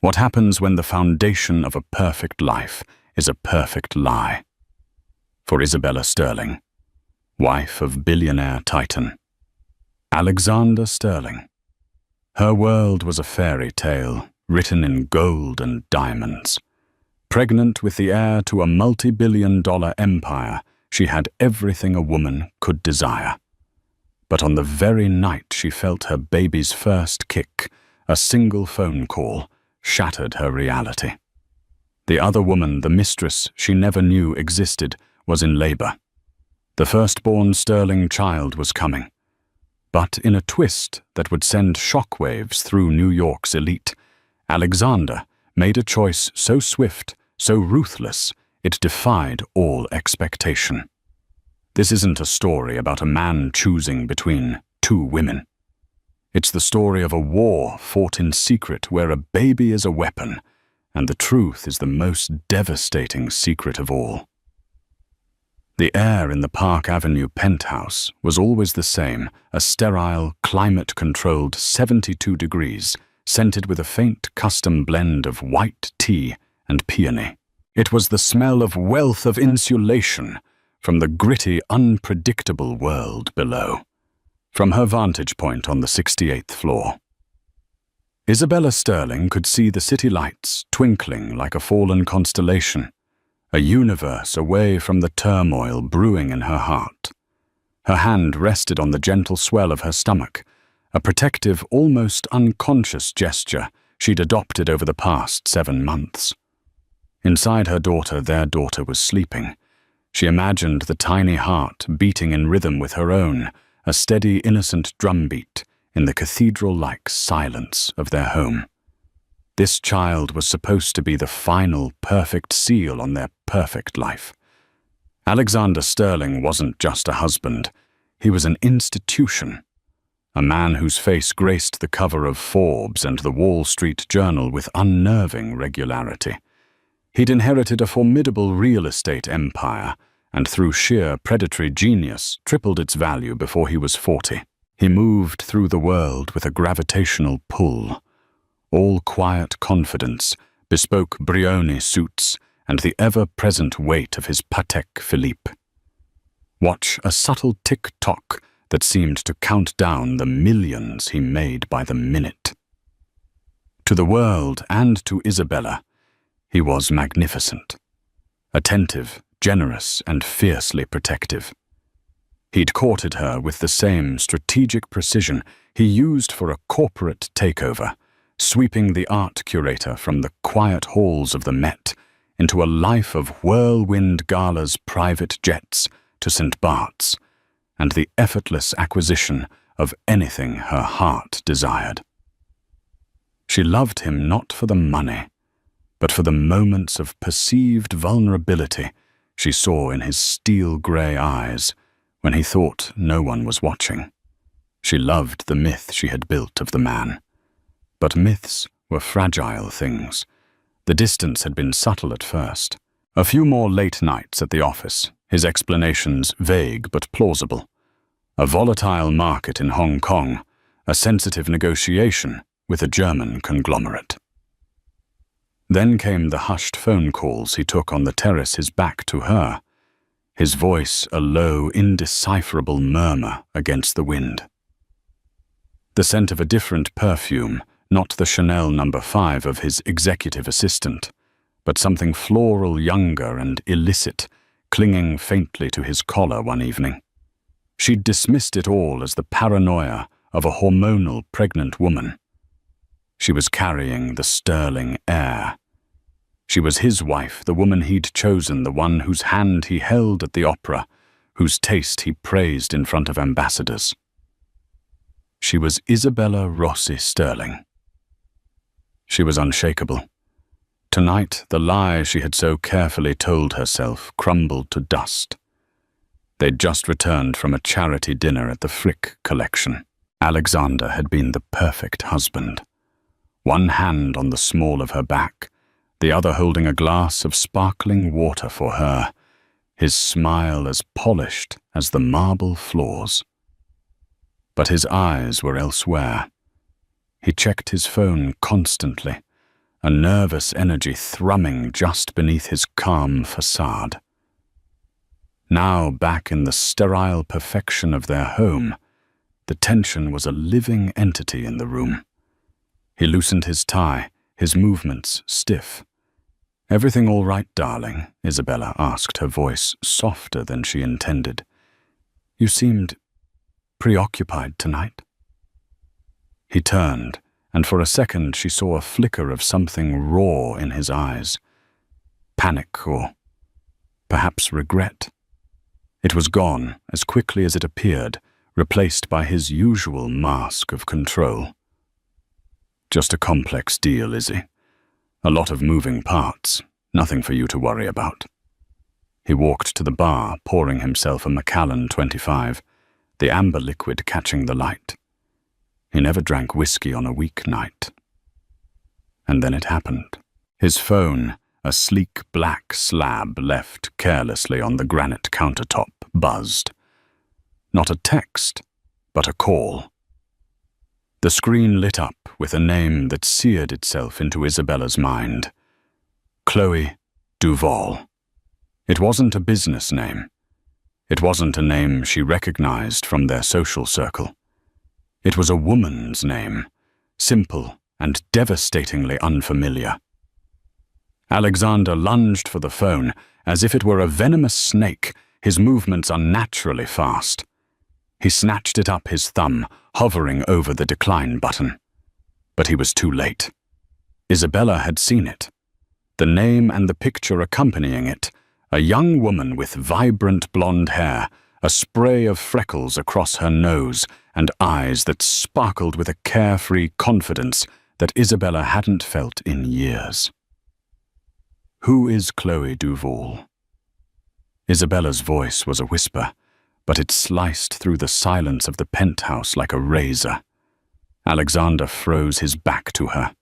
What happens when the foundation of a perfect life is a perfect lie? For Isabella Sterling, wife of billionaire titan Alexander Sterling. Her world was a fairy tale written in gold and diamonds. Pregnant with the heir to a multi-billion-dollar empire, she had everything a woman could desire. But on the very night she felt her baby's first kick, a single phone call shattered her reality. The other woman, the mistress she never knew existed, was in labor. The firstborn Sterling child was coming. But in a twist that would send shockwaves through New York's elite, Alexander made a choice so swift, so ruthless, it defied all expectation. This isn't a story about a man choosing between two women. It's the story of a war fought in secret where a baby is a weapon, and the truth is the most devastating secret of all. The air in the Park Avenue penthouse was always the same, a sterile, climate-controlled 72 degrees, scented with a faint custom blend of white tea and peony. It was the smell of wealth of insulation from the gritty, unpredictable world below. From her vantage point on the 68th floor, Isabella Sterling could see the city lights twinkling like a fallen constellation, a universe away from the turmoil brewing in her heart. Her hand rested on the gentle swell of her stomach, a protective, almost unconscious gesture she'd adopted over the past 7 months. Inside her daughter, their daughter was sleeping. She imagined the tiny heart beating in rhythm with her own, a steady, innocent drumbeat in the cathedral-like silence of their home. This child was supposed to be the final, perfect seal on their perfect life. Alexander Sterling wasn't just a husband. He was an institution. A man whose face graced the cover of Forbes and the Wall Street Journal with unnerving regularity. He'd inherited a formidable real estate empire, and through sheer predatory genius, tripled its value before he was 40. He moved through the world with a gravitational pull. All quiet confidence, bespoke Brioni suits, and the ever-present weight of his Patek Philippe. Watch a subtle tick-tock that seemed to count down the millions he made by the minute. To the world and to Isabella, he was magnificent. Attentive, generous, and fiercely protective. He'd courted her with the same strategic precision he used for a corporate takeover, sweeping the art curator from the quiet halls of the Met into a life of whirlwind galas, private jets to St. Bart's, and the effortless acquisition of anything her heart desired. She loved him not for the money, but for the moments of perceived vulnerability she saw in his steel-grey eyes when he thought no one was watching. She loved the myth she had built of the man. But myths were fragile things. The distance had been subtle at first. A few more late nights at the office, his explanations vague but plausible. A volatile market in Hong Kong, a sensitive negotiation with a German conglomerate. Then came the hushed phone calls he took on the terrace, his back to her, his voice a low, indecipherable murmur against the wind. The scent of a different perfume, not the Chanel No. 5 of his executive assistant, but something floral, younger and illicit, clinging faintly to his collar one evening. She'd dismissed it all as the paranoia of a hormonal pregnant woman. She was carrying the Sterling heir. She was his wife, the woman he'd chosen, the one whose hand he held at the opera, whose taste he praised in front of ambassadors. She was Isabella Rossi Sterling. She was unshakable. Tonight, the lie she had so carefully told herself crumbled to dust. They'd just returned from a charity dinner at the Frick Collection. Alexander had been the perfect husband. One hand on the small of her back, the other holding a glass of sparkling water for her, his smile as polished as the marble floors. But his eyes were elsewhere. He checked his phone constantly, a nervous energy thrumming just beneath his calm facade. Now, back in the sterile perfection of their home, the tension was a living entity in the room. He loosened his tie, his movements stiff. "Everything all right, darling?" Isabella asked, her voice softer than she intended. "You seemed preoccupied tonight." He turned, and for a second she saw a flicker of something raw in his eyes. Panic, or perhaps regret. It was gone as quickly as it appeared, replaced by his usual mask of control. "Just a complex deal, Izzy. A lot of moving parts. Nothing for you to worry about." He walked to the bar, pouring himself a Macallan 25, the amber liquid catching the light. He never drank whiskey on a weeknight. And then it happened. His phone, a sleek black slab left carelessly on the granite countertop, buzzed. Not a text, but a call. The screen lit up with a name that seared itself into Isabella's mind. Chloe Duval. It wasn't a business name. It wasn't a name she recognized from their social circle. It was a woman's name, simple and devastatingly unfamiliar. Alexander lunged for the phone as if it were a venomous snake, his movements unnaturally fast. He snatched it up his thumb, hovering over the decline button. But he was too late. Isabella had seen it. The name and the picture accompanying it, a young woman with vibrant blonde hair, a spray of freckles across her nose, and eyes that sparkled with a carefree confidence that Isabella hadn't felt in years. "Who is Chloe Duval?" Isabella's voice was a whisper, but it sliced through the silence of the penthouse like a razor. Alexander froze his back to her.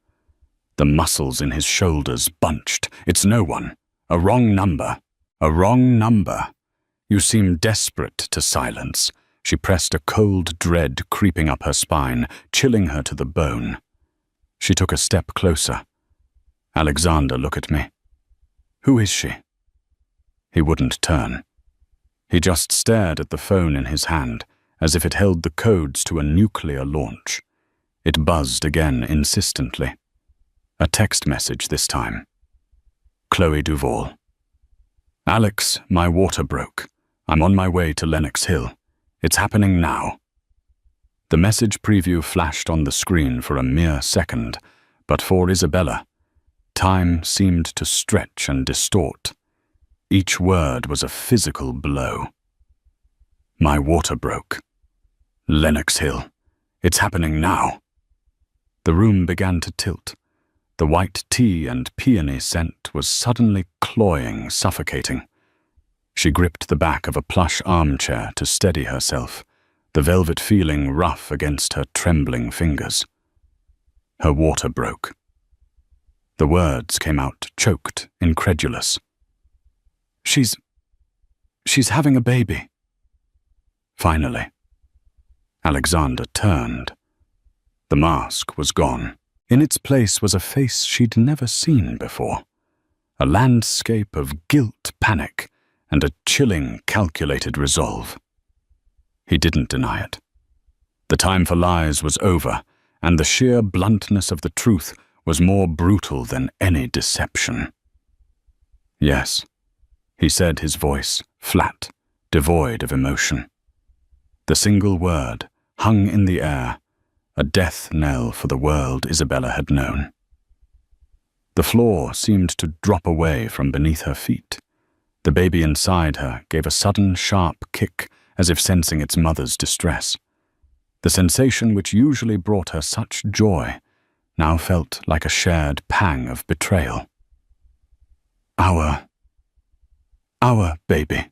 The muscles in his shoulders bunched. "It's no one. A wrong number. A wrong number." "You seem desperate to silence." She pressed a cold dread creeping up her spine, chilling her to the bone. She took a step closer. "Alexander, look at me. Who is she?" He wouldn't turn. He just stared at the phone in his hand, as if it held the codes to a nuclear launch. It buzzed again insistently. A text message this time. Chloe Duval. "Alex, my water broke. I'm on my way to Lenox Hill. It's happening now." The message preview flashed on the screen for a mere second, but for Isabella, time seemed to stretch and distort. Each word was a physical blow. "My water broke. Lenox Hill. It's happening now." The room began to tilt. The white tea and peony scent was suddenly cloying, suffocating. She gripped the back of a plush armchair to steady herself, the velvet feeling rough against her trembling fingers. Her water broke. The words came out choked, incredulous. She's having a baby." Finally, Alexander turned. The mask was gone. In its place was a face she'd never seen before. A landscape of guilt, panic, and a chilling, calculated resolve. He didn't deny it. The time for lies was over, and the sheer bluntness of the truth was more brutal than any deception. "Yes," he said, his voice flat, devoid of emotion. The single word hung in the air, a death knell for the world Isabella had known. The floor seemed to drop away from beneath her feet. The baby inside her gave a sudden sharp kick, as if sensing its mother's distress. The sensation which usually brought her such joy now felt like a shared pang of betrayal. Our baby."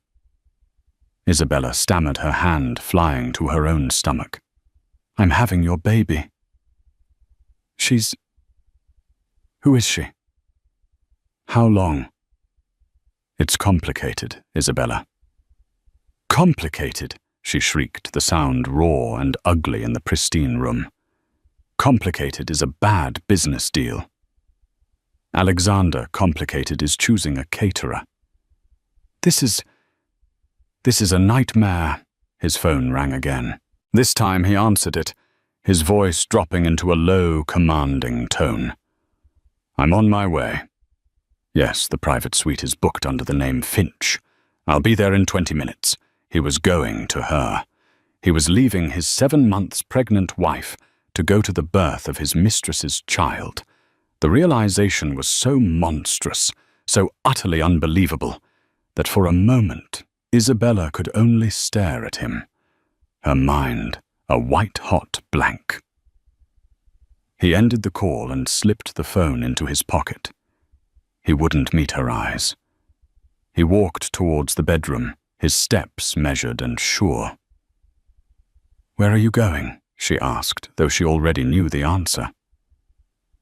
Isabella stammered, her hand flying to her own stomach. "I'm having your baby." Who is she? How long?" "It's complicated, Isabella." "Complicated?" she shrieked, the sound raw and ugly in the pristine room. "Complicated is a bad business deal." Alexander complicated his choosing a caterer. This is a nightmare. His phone rang again. This time he answered it, his voice dropping into a low, commanding tone. I'm on my way. Yes, the private suite is booked under the name Finch. I'll be there in 20 minutes. He was going to her. He was leaving his 7 months pregnant wife to go to the birth of his mistress's child. The realization was so monstrous, so utterly unbelievable, that for a moment Isabella could only stare at him, her mind a white-hot blank. He ended the call and slipped the phone into his pocket. He wouldn't meet her eyes. He walked towards the bedroom, his steps measured and sure. "Where are you going?" she asked, though she already knew the answer.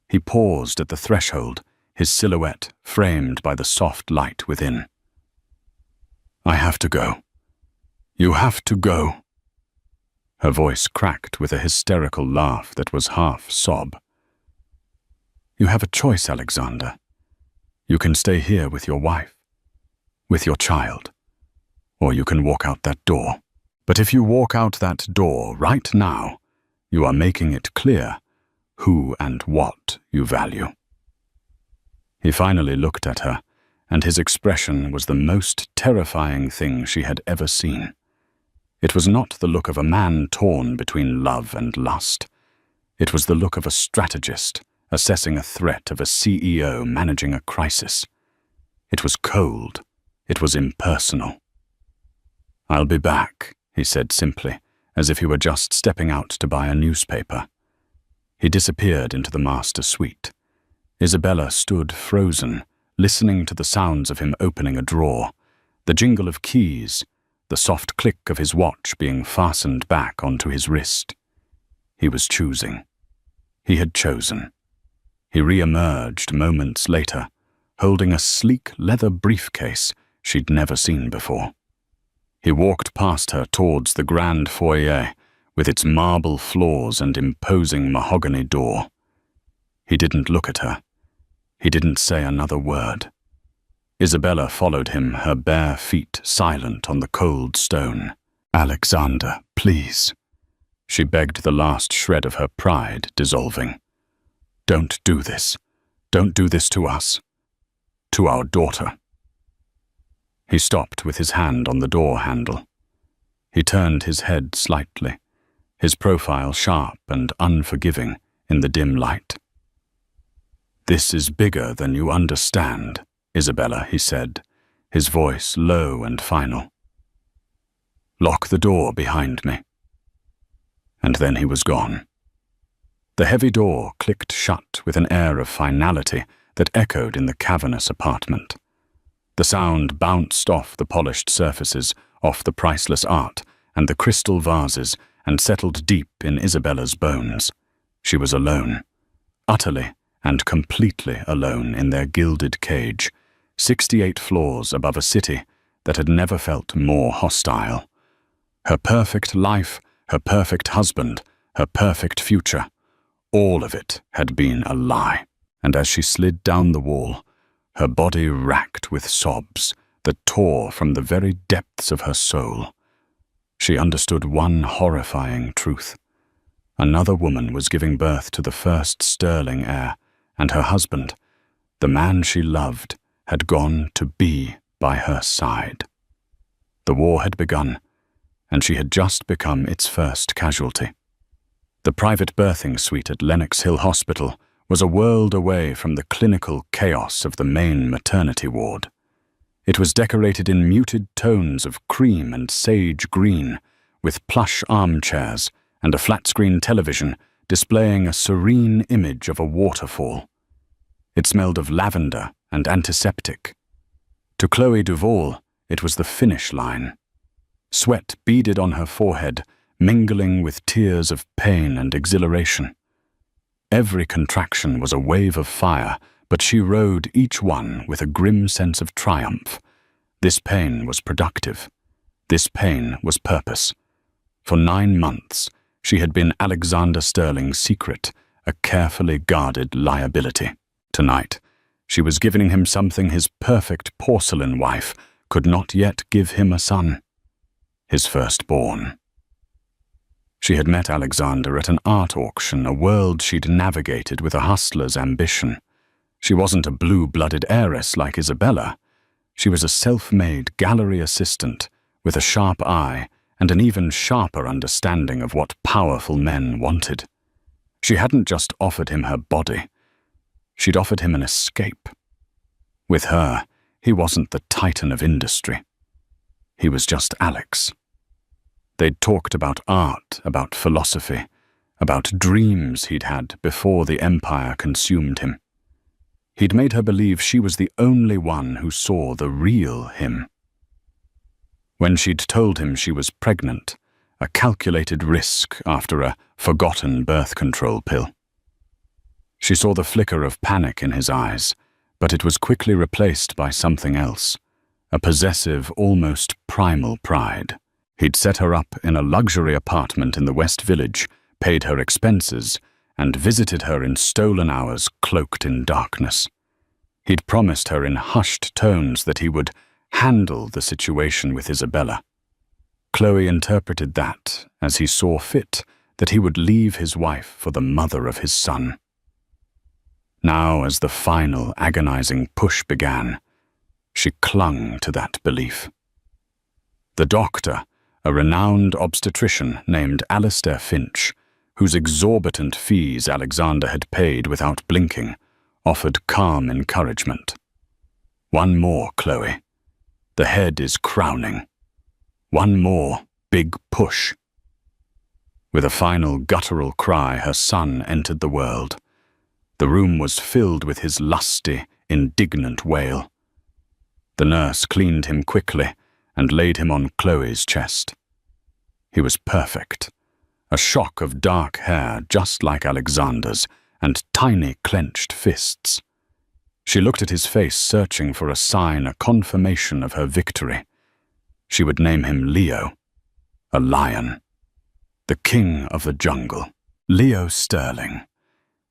He paused at the threshold, his silhouette framed by the soft light within. "I have to go. You have to go." Her voice cracked with a hysterical laugh that was half sob. "You have a choice, Alexander. You can stay here with your wife, with your child, or you can walk out that door. But if you walk out that door right now, you are making it clear who and what you value." He finally looked at her, and his expression was the most terrifying thing she had ever seen. It was not the look of a man torn between love and lust. It was the look of a strategist assessing a threat, of a CEO managing a crisis. It was cold. It was impersonal. "I'll be back," he said simply, as if he were just stepping out to buy a newspaper. He disappeared into the master suite. Isabella stood frozen, listening to the sounds of him opening a drawer, the jingle of keys, the soft click of his watch being fastened back onto his wrist. He was choosing. He had chosen. He re-emerged moments later, holding a sleek leather briefcase she'd never seen before. He walked past her towards the grand foyer, with its marble floors and imposing mahogany door. He didn't look at her. He didn't say another word. Isabella followed him, her bare feet silent on the cold stone. "Alexander, please." She begged, the last shred of her pride dissolving. "Don't do this. Don't do this to us. To our daughter." He stopped with his hand on the door handle. He turned his head slightly, his profile sharp and unforgiving in the dim light. "This is bigger than you understand, Isabella," he said, his voice low and final. "Lock the door behind me." And then he was gone. The heavy door clicked shut with an air of finality that echoed in the cavernous apartment. The sound bounced off the polished surfaces, off the priceless art and the crystal vases, and settled deep in Isabella's bones. She was alone, utterly and completely alone in their gilded cage, 68 floors above a city that had never felt more hostile. Her perfect life, her perfect husband, her perfect future, all of it had been a lie. And as she slid down the wall, her body racked with sobs that tore from the very depths of her soul, she understood one horrifying truth. Another woman was giving birth to the first sterling heir, and her husband, the man she loved, had gone to be by her side. The war had begun, and she had just become its first casualty. The private birthing suite at Lenox Hill Hospital was a world away from the clinical chaos of the main maternity ward. It was decorated in muted tones of cream and sage green, with plush armchairs and a flat-screen television displaying a serene image of a waterfall. It smelled of lavender and antiseptic. To Chloe Duvall, it was the finish line. Sweat beaded on her forehead, mingling with tears of pain and exhilaration. Every contraction was a wave of fire, but she rode each one with a grim sense of triumph. This pain was productive. This pain was purpose. For 9 months, she had been Alexander Sterling's secret, a carefully guarded liability. Tonight, She was giving him something his perfect porcelain wife could not yet give him, a son, his firstborn. She had met Alexander at an art auction, a world she'd navigated with a hustler's ambition. She wasn't a blue-blooded heiress like Isabella. She was a self-made gallery assistant with a sharp eye and an even sharper understanding of what powerful men wanted. She hadn't just offered him her body. She'd offered him an escape. With her, he wasn't the titan of industry. He was just Alex. They'd talked about art, about philosophy, about dreams he'd had before the empire consumed him. He'd made her believe she was the only one who saw the real him. When she'd told him she was pregnant, a calculated risk after a forgotten birth control pill. She saw the flicker of panic in his eyes, but it was quickly replaced by something else, a possessive, almost primal pride. He'd set her up in a luxury apartment in the West Village, paid her expenses, and visited her in stolen hours cloaked in darkness. He'd promised her in hushed tones that he would handle the situation with Isabella. Chloe interpreted that, as he saw fit, that he would leave his wife for the mother of his son. Now, as the final agonizing push began, she clung to that belief. The doctor, a renowned obstetrician named Alistair Finch, whose exorbitant fees Alexander had paid without blinking, offered calm encouragement. One more, Chloe. The head is crowning. One more big push. With a final guttural cry, her son entered the world. The room was filled with his lusty, indignant wail. The nurse cleaned him quickly and laid him on Chloe's chest. He was perfect. A shock of dark hair just like Alexander's, and tiny clenched fists. She looked at his face, searching for a sign, a confirmation of her victory. She would name him Leo, a lion, the king of the jungle. Leo Sterling,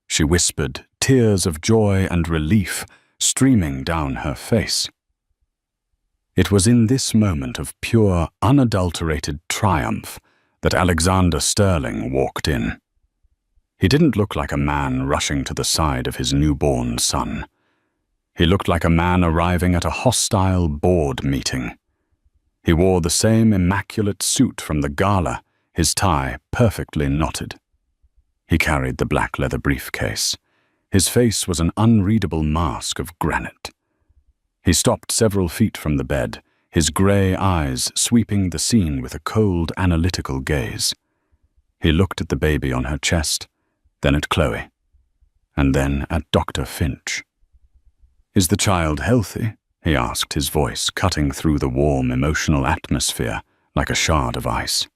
she whispered, tears of joy and relief streaming down her face. It was in this moment of pure, unadulterated triumph that Alexander Sterling walked in. He didn't look like a man rushing to the side of his newborn son. He looked like a man arriving at a hostile board meeting. He wore the same immaculate suit from the gala, his tie perfectly knotted. He carried the black leather briefcase. His face was an unreadable mask of granite. He stopped several feet from the bed, his grey eyes sweeping the scene with a cold, analytical gaze. He looked at the baby on her chest, then at Chloe, and then at Dr. Finch. "Is the child healthy?" he asked, his voice cutting through the warm, emotional atmosphere like a shard of ice.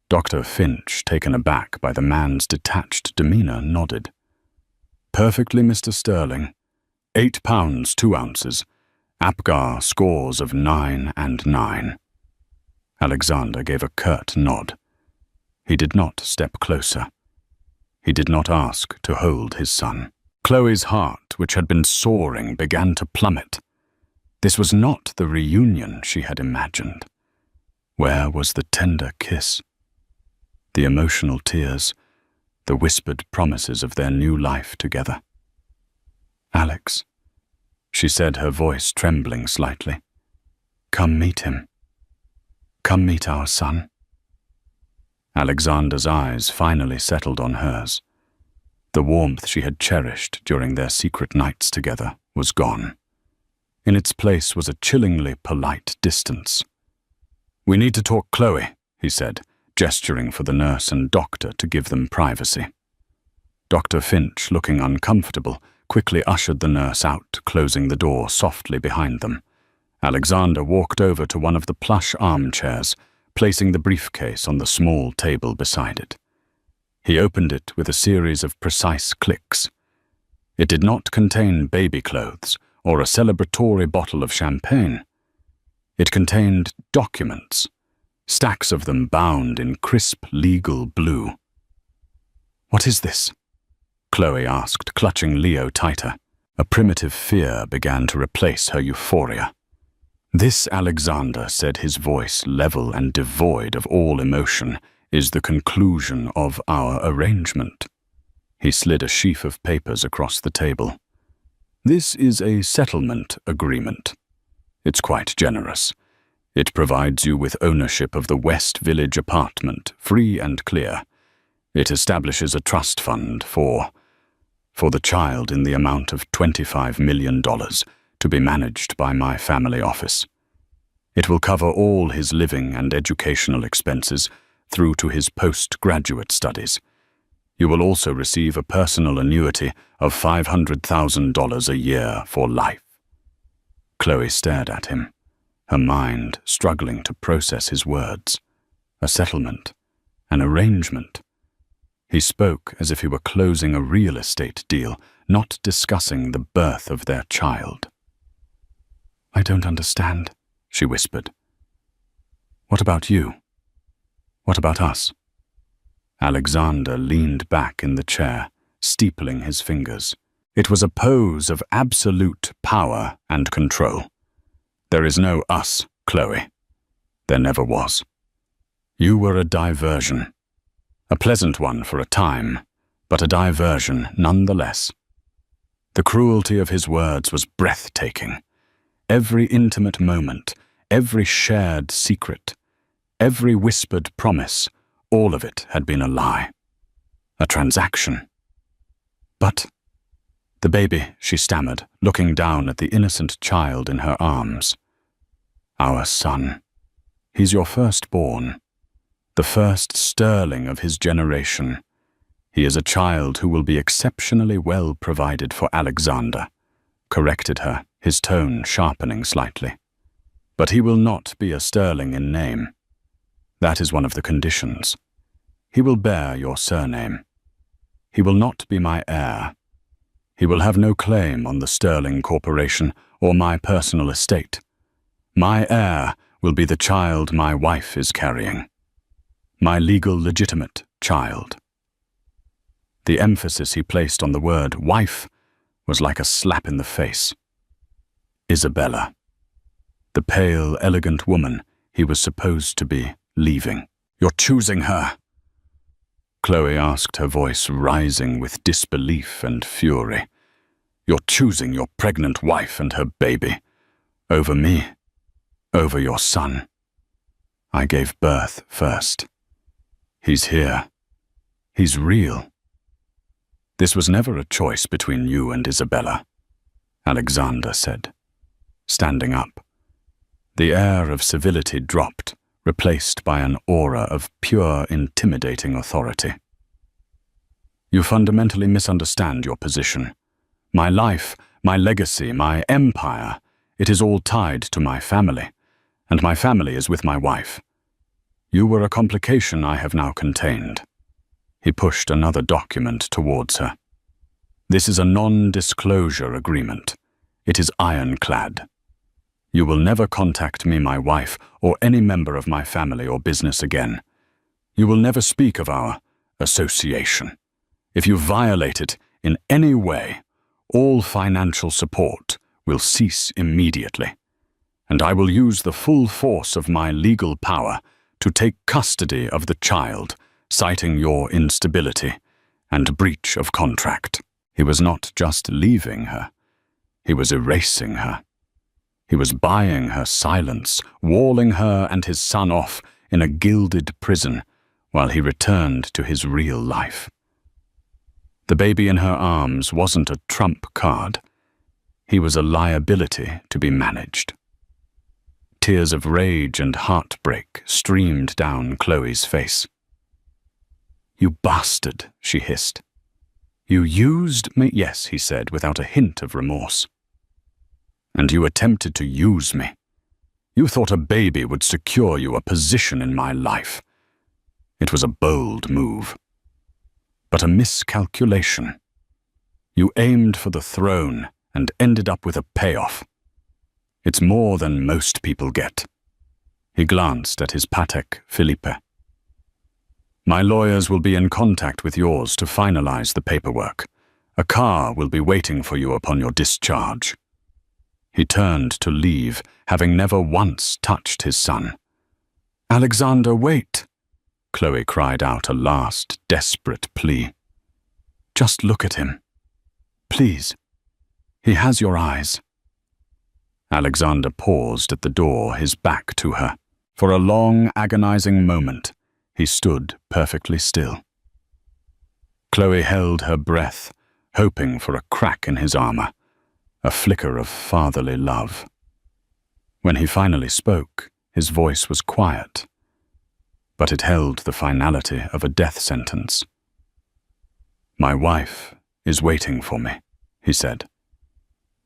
Dr. Finch, taken aback by the man's detached demeanour, nodded. "Perfectly, Mr. Sterling. 8 pounds 2 ounces. Apgar scores of 9 and 9. Alexander gave a curt nod. He did not step closer. He did not ask to hold his son. Chloe's heart, which had been soaring, began to plummet. This was not the reunion she had imagined. Where was the tender kiss? The emotional tears, the whispered promises of their new life together? "Alex," she said, her voice trembling slightly. "Come meet him. Come meet our son." Alexander's eyes finally settled on hers. The warmth she had cherished during their secret nights together was gone. In its place was a chillingly polite distance. "We need to talk, Chloe," he said, gesturing for the nurse and doctor to give them privacy. Dr. Finch, looking uncomfortable, quickly ushered the nurse out, closing the door softly behind them. Alexander walked over to one of the plush armchairs, placing the briefcase on the small table beside it. He opened it with a series of precise clicks. It did not contain baby clothes or a celebratory bottle of champagne. It contained documents, stacks of them bound in crisp legal blue. "What is this?" Chloe asked, clutching Leo tighter. A primitive fear began to replace her euphoria. "This, Alexander," said his voice, level and devoid of all emotion, "is the conclusion of our arrangement." He slid a sheaf of papers across the table. "This is a settlement agreement. It's quite generous. It provides you with ownership of the West Village apartment, free and clear. It establishes a trust fund for the child in the amount of $25 million to be managed by my family office. It will cover all his living and educational expenses through to his postgraduate studies. You will also receive a personal annuity of $500,000 a year for life." Chloe stared at him, her mind struggling to process his words. A settlement, an arrangement. He spoke as if he were closing a real estate deal, not discussing the birth of their child. "I don't understand," she whispered. "What about you? What about us?" Alexander leaned back in the chair, steepling his fingers. It was a pose of absolute power and control. "There is no us, Chloe. There never was. You were a diversion. A pleasant one for a time, but a diversion nonetheless." The cruelty of his words was breathtaking. Every intimate moment, every shared secret, every whispered promise, all of it had been a lie. A transaction. "But the baby," she stammered, looking down at the innocent child in her arms. "Our son. He's your firstborn. The first sterling of his generation. He is a child who will be exceptionally well provided for." Alexander corrected her, his tone sharpening slightly. "But he will not be a sterling in name. That is one of the conditions. He will bear your surname. He will not be my heir. He will have no claim on the Sterling Corporation or my personal estate. My heir will be the child my wife is carrying. My legal legitimate child." The emphasis he placed on the word wife was like a slap in the face. Isabella. The pale, elegant woman he was supposed to be leaving. "You're choosing her?" Chloe asked, her voice rising with disbelief and fury. "You're choosing your pregnant wife and her baby over me, over your son. I gave birth first. He's here. He's real. This was never a choice between you and Isabella," Alexander said, standing up. The air of civility dropped, replaced by an aura of pure, intimidating authority. "You fundamentally misunderstand your position. My life, my legacy, my empire, it is all tied to my family, and my family is with my wife. You were a complication I have now contained." He pushed another document towards her. "This is a non-disclosure agreement. It is ironclad. You will never contact me, my wife, or any member of my family or business again. You will never speak of our association. If you violate it in any way, all financial support will cease immediately, and I will use the full force of my legal power to take custody of the child, citing your instability and breach of contract." He was not just leaving her, he was erasing her. He was buying her silence, walling her and his son off in a gilded prison while he returned to his real life. The baby in her arms wasn't a trump card. He was a liability to be managed. Tears of rage and heartbreak streamed down Chloe's face. "You bastard," she hissed. "You used me." "Yes," he said, without a hint of remorse. "And you attempted to use me. You thought a baby would secure you a position in my life. It was a bold move, but a miscalculation. You aimed for the throne and ended up with a payoff. It's more than most people get." He glanced at his Patek Philippe. "My lawyers will be in contact with yours to finalize the paperwork. A car will be waiting for you upon your discharge." He turned to leave, having never once touched his son. "Alexander, wait!" Chloe cried out a last, desperate plea. "Just look at him. Please. He has your eyes." Alexander paused at the door, his back to her. For a long, agonizing moment, he stood perfectly still. Chloe held her breath, hoping for a crack in his armor, a flicker of fatherly love. When he finally spoke, his voice was quiet, but it held the finality of a death sentence. "My wife is waiting for me," he said.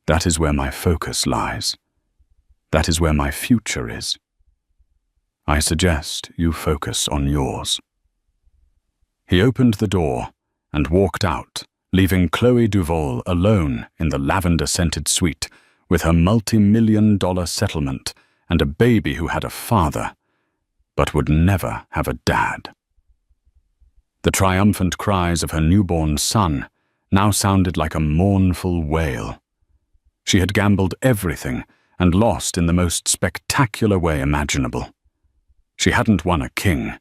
"That is where my focus lies. That is where my future is. I suggest you focus on yours." He opened the door and walked out, leaving Chloe Duvall alone in the lavender-scented suite with her multi-million-dollar settlement and a baby who had a father, but would never have a dad. The triumphant cries of her newborn son now sounded like a mournful wail. She had gambled everything and lost in the most spectacular way imaginable. She hadn't won a king.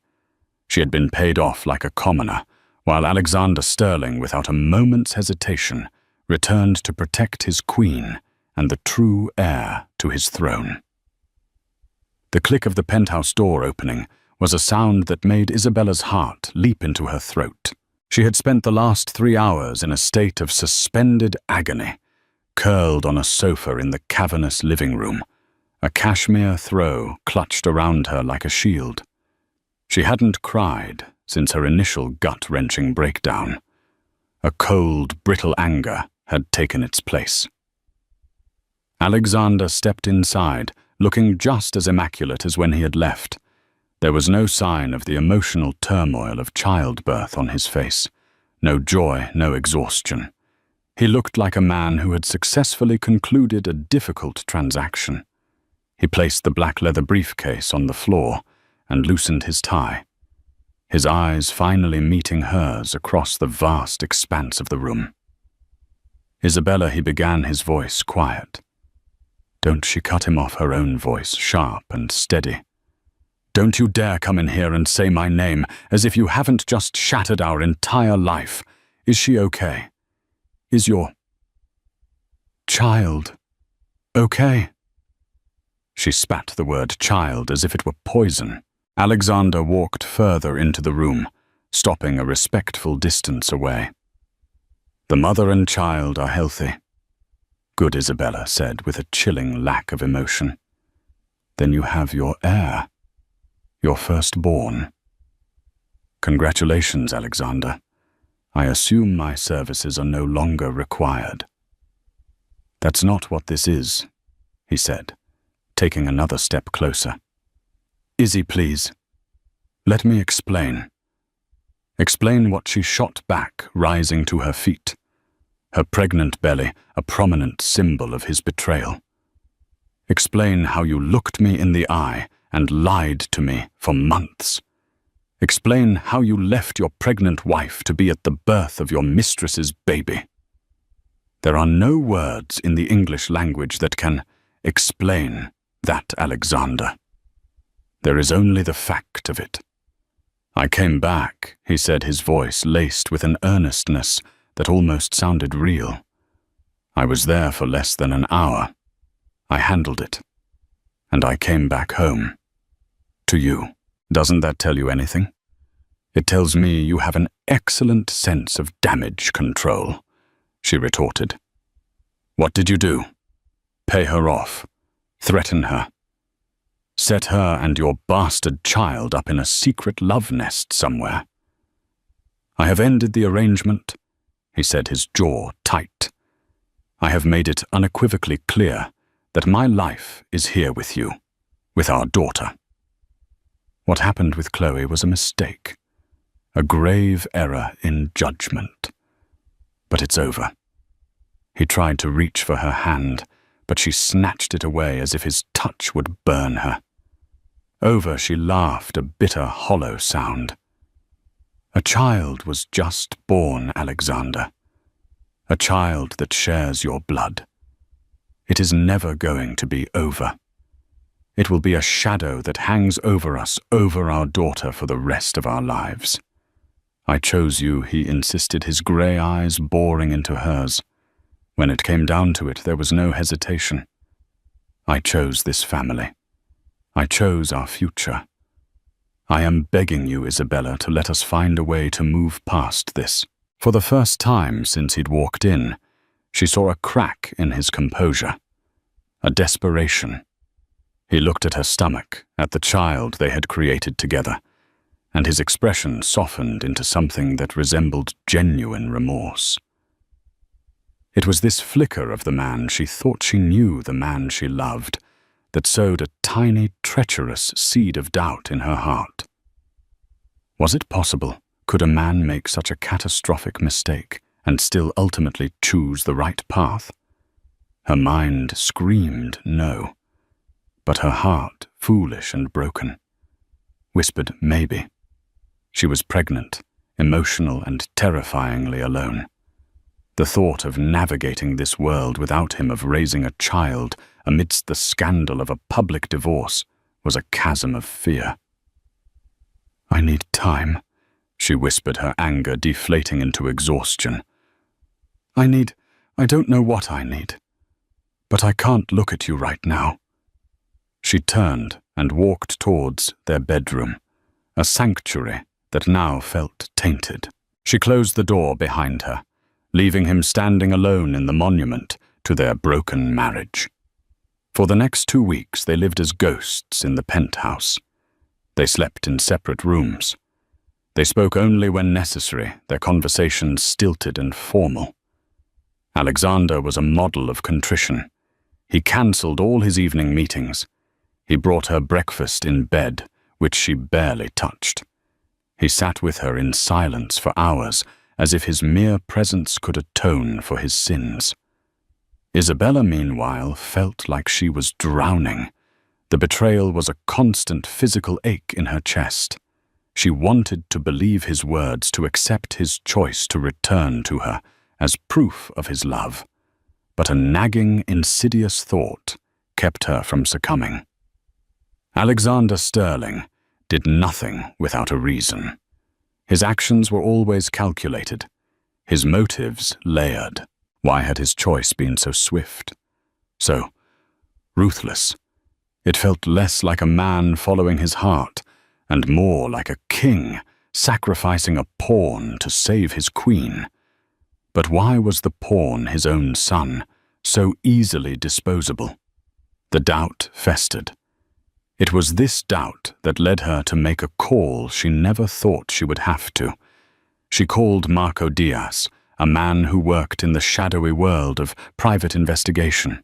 She had been paid off like a commoner, while Alexander Sterling, without a moment's hesitation, returned to protect his queen and the true heir to his throne. The click of the penthouse door opening was a sound that made Isabella's heart leap into her throat. She had spent the last 3 hours in a state of suspended agony, curled on a sofa in the cavernous living room, a cashmere throw clutched around her like a shield. She hadn't cried since her initial gut-wrenching breakdown. A cold, brittle anger had taken its place. Alexander stepped inside, looking just as immaculate as when he had left. There was no sign of the emotional turmoil of childbirth on his face. No joy, no exhaustion. He looked like a man who had successfully concluded a difficult transaction. He placed the black leather briefcase on the floor and loosened his tie, his eyes finally meeting hers across the vast expanse of the room. "Isabella," he began, his voice quiet. Don't she cut him off, her own voice, sharp and steady. "Don't you dare come in here and say my name as if you haven't just shattered our entire life. Is she okay? Is your child okay?" She spat the word child as if it were poison. Alexander walked further into the room, stopping a respectful distance away. "The mother and child are healthy," good Isabella said with a chilling lack of emotion. "Then you have your heir, your firstborn." "Congratulations, Alexander. I assume my services are no longer required." "That's not what this is," he said, taking another step closer. "Izzy, please. Let me explain." Explain what she shot back, rising to her feet, her pregnant belly a prominent symbol of his betrayal. "Explain how you looked me in the eye and lied to me for months. Explain how you left your pregnant wife to be at the birth of your mistress's baby. There are no words in the English language that can explain that, Alexander. There is only the fact of it." "I came back," he said, his voice laced with an earnestness that almost sounded real. "I was there for less than an hour. I handled it. And I came back home. To you. Doesn't that tell you anything?" "It tells me you have an excellent sense of damage control," she retorted. "What did you do? Pay her off? Threaten her? Set her and your bastard child up in a secret love nest somewhere?" "I have ended the arrangement," he said, his jaw tight. "I have made it unequivocally clear that my life is here with you, with our daughter. What happened with Chloe was a mistake, a grave error in judgment. But it's over." He tried to reach for her hand, but she snatched it away as if his touch would burn her. Over, she laughed, a bitter, hollow sound. "A child was just born, Alexander. a child that shares your blood. It is never going to be over. It will be a shadow that hangs over us, over our daughter for the rest of our lives. I chose you, he insisted, his grey eyes boring into hers. When it came down to it, there was no hesitation. I chose this family. I chose our future. I am begging you, Isabella, to let us find a way to move past this. For the first time since he'd walked in, she saw a crack in his composure, a desperation. He looked at her stomach, at the child they had created together, and his expression softened into something that resembled genuine remorse. It was this flicker of the man she thought she knew, the man she loved, that sowed a tiny, treacherous seed of doubt in her heart. Was it possible? Could a man make such a catastrophic mistake and still ultimately choose the right path? Her mind screamed no, but her heart, foolish and broken, whispered maybe. She was pregnant, emotional and terrifyingly alone. The thought of navigating this world without him, of raising a child amidst the scandal of a public divorce, was a chasm of fear. I need time, she whispered, her anger deflating into exhaustion. I don't know what I need, but I can't look at you right now. She turned and walked towards their bedroom, a sanctuary that now felt tainted. She closed the door behind her, leaving him standing alone in the monument to their broken marriage. For the next 2 weeks they lived as ghosts in the penthouse. They slept in separate rooms. They spoke only when necessary, their conversations stilted and formal. Alexander was a model of contrition. He cancelled all his evening meetings. He brought her breakfast in bed, which she barely touched. He sat with her in silence for hours, as if his mere presence could atone for his sins. Isabella, meanwhile, felt like she was drowning. The betrayal was a constant physical ache in her chest. She wanted to believe his words, to accept his choice to return to her as proof of his love. But a nagging, insidious thought kept her from succumbing. Alexander Sterling did nothing without a reason. His actions were always calculated, his motives layered. Why had his choice been so swift, so ruthless? It felt less like a man following his heart, and more like a king sacrificing a pawn to save his queen. But why was the pawn, his own son, so easily disposable? The doubt festered. It was this doubt that led her to make a call she never thought she would have to. She called Marco Diaz, a man who worked in the shadowy world of private investigation.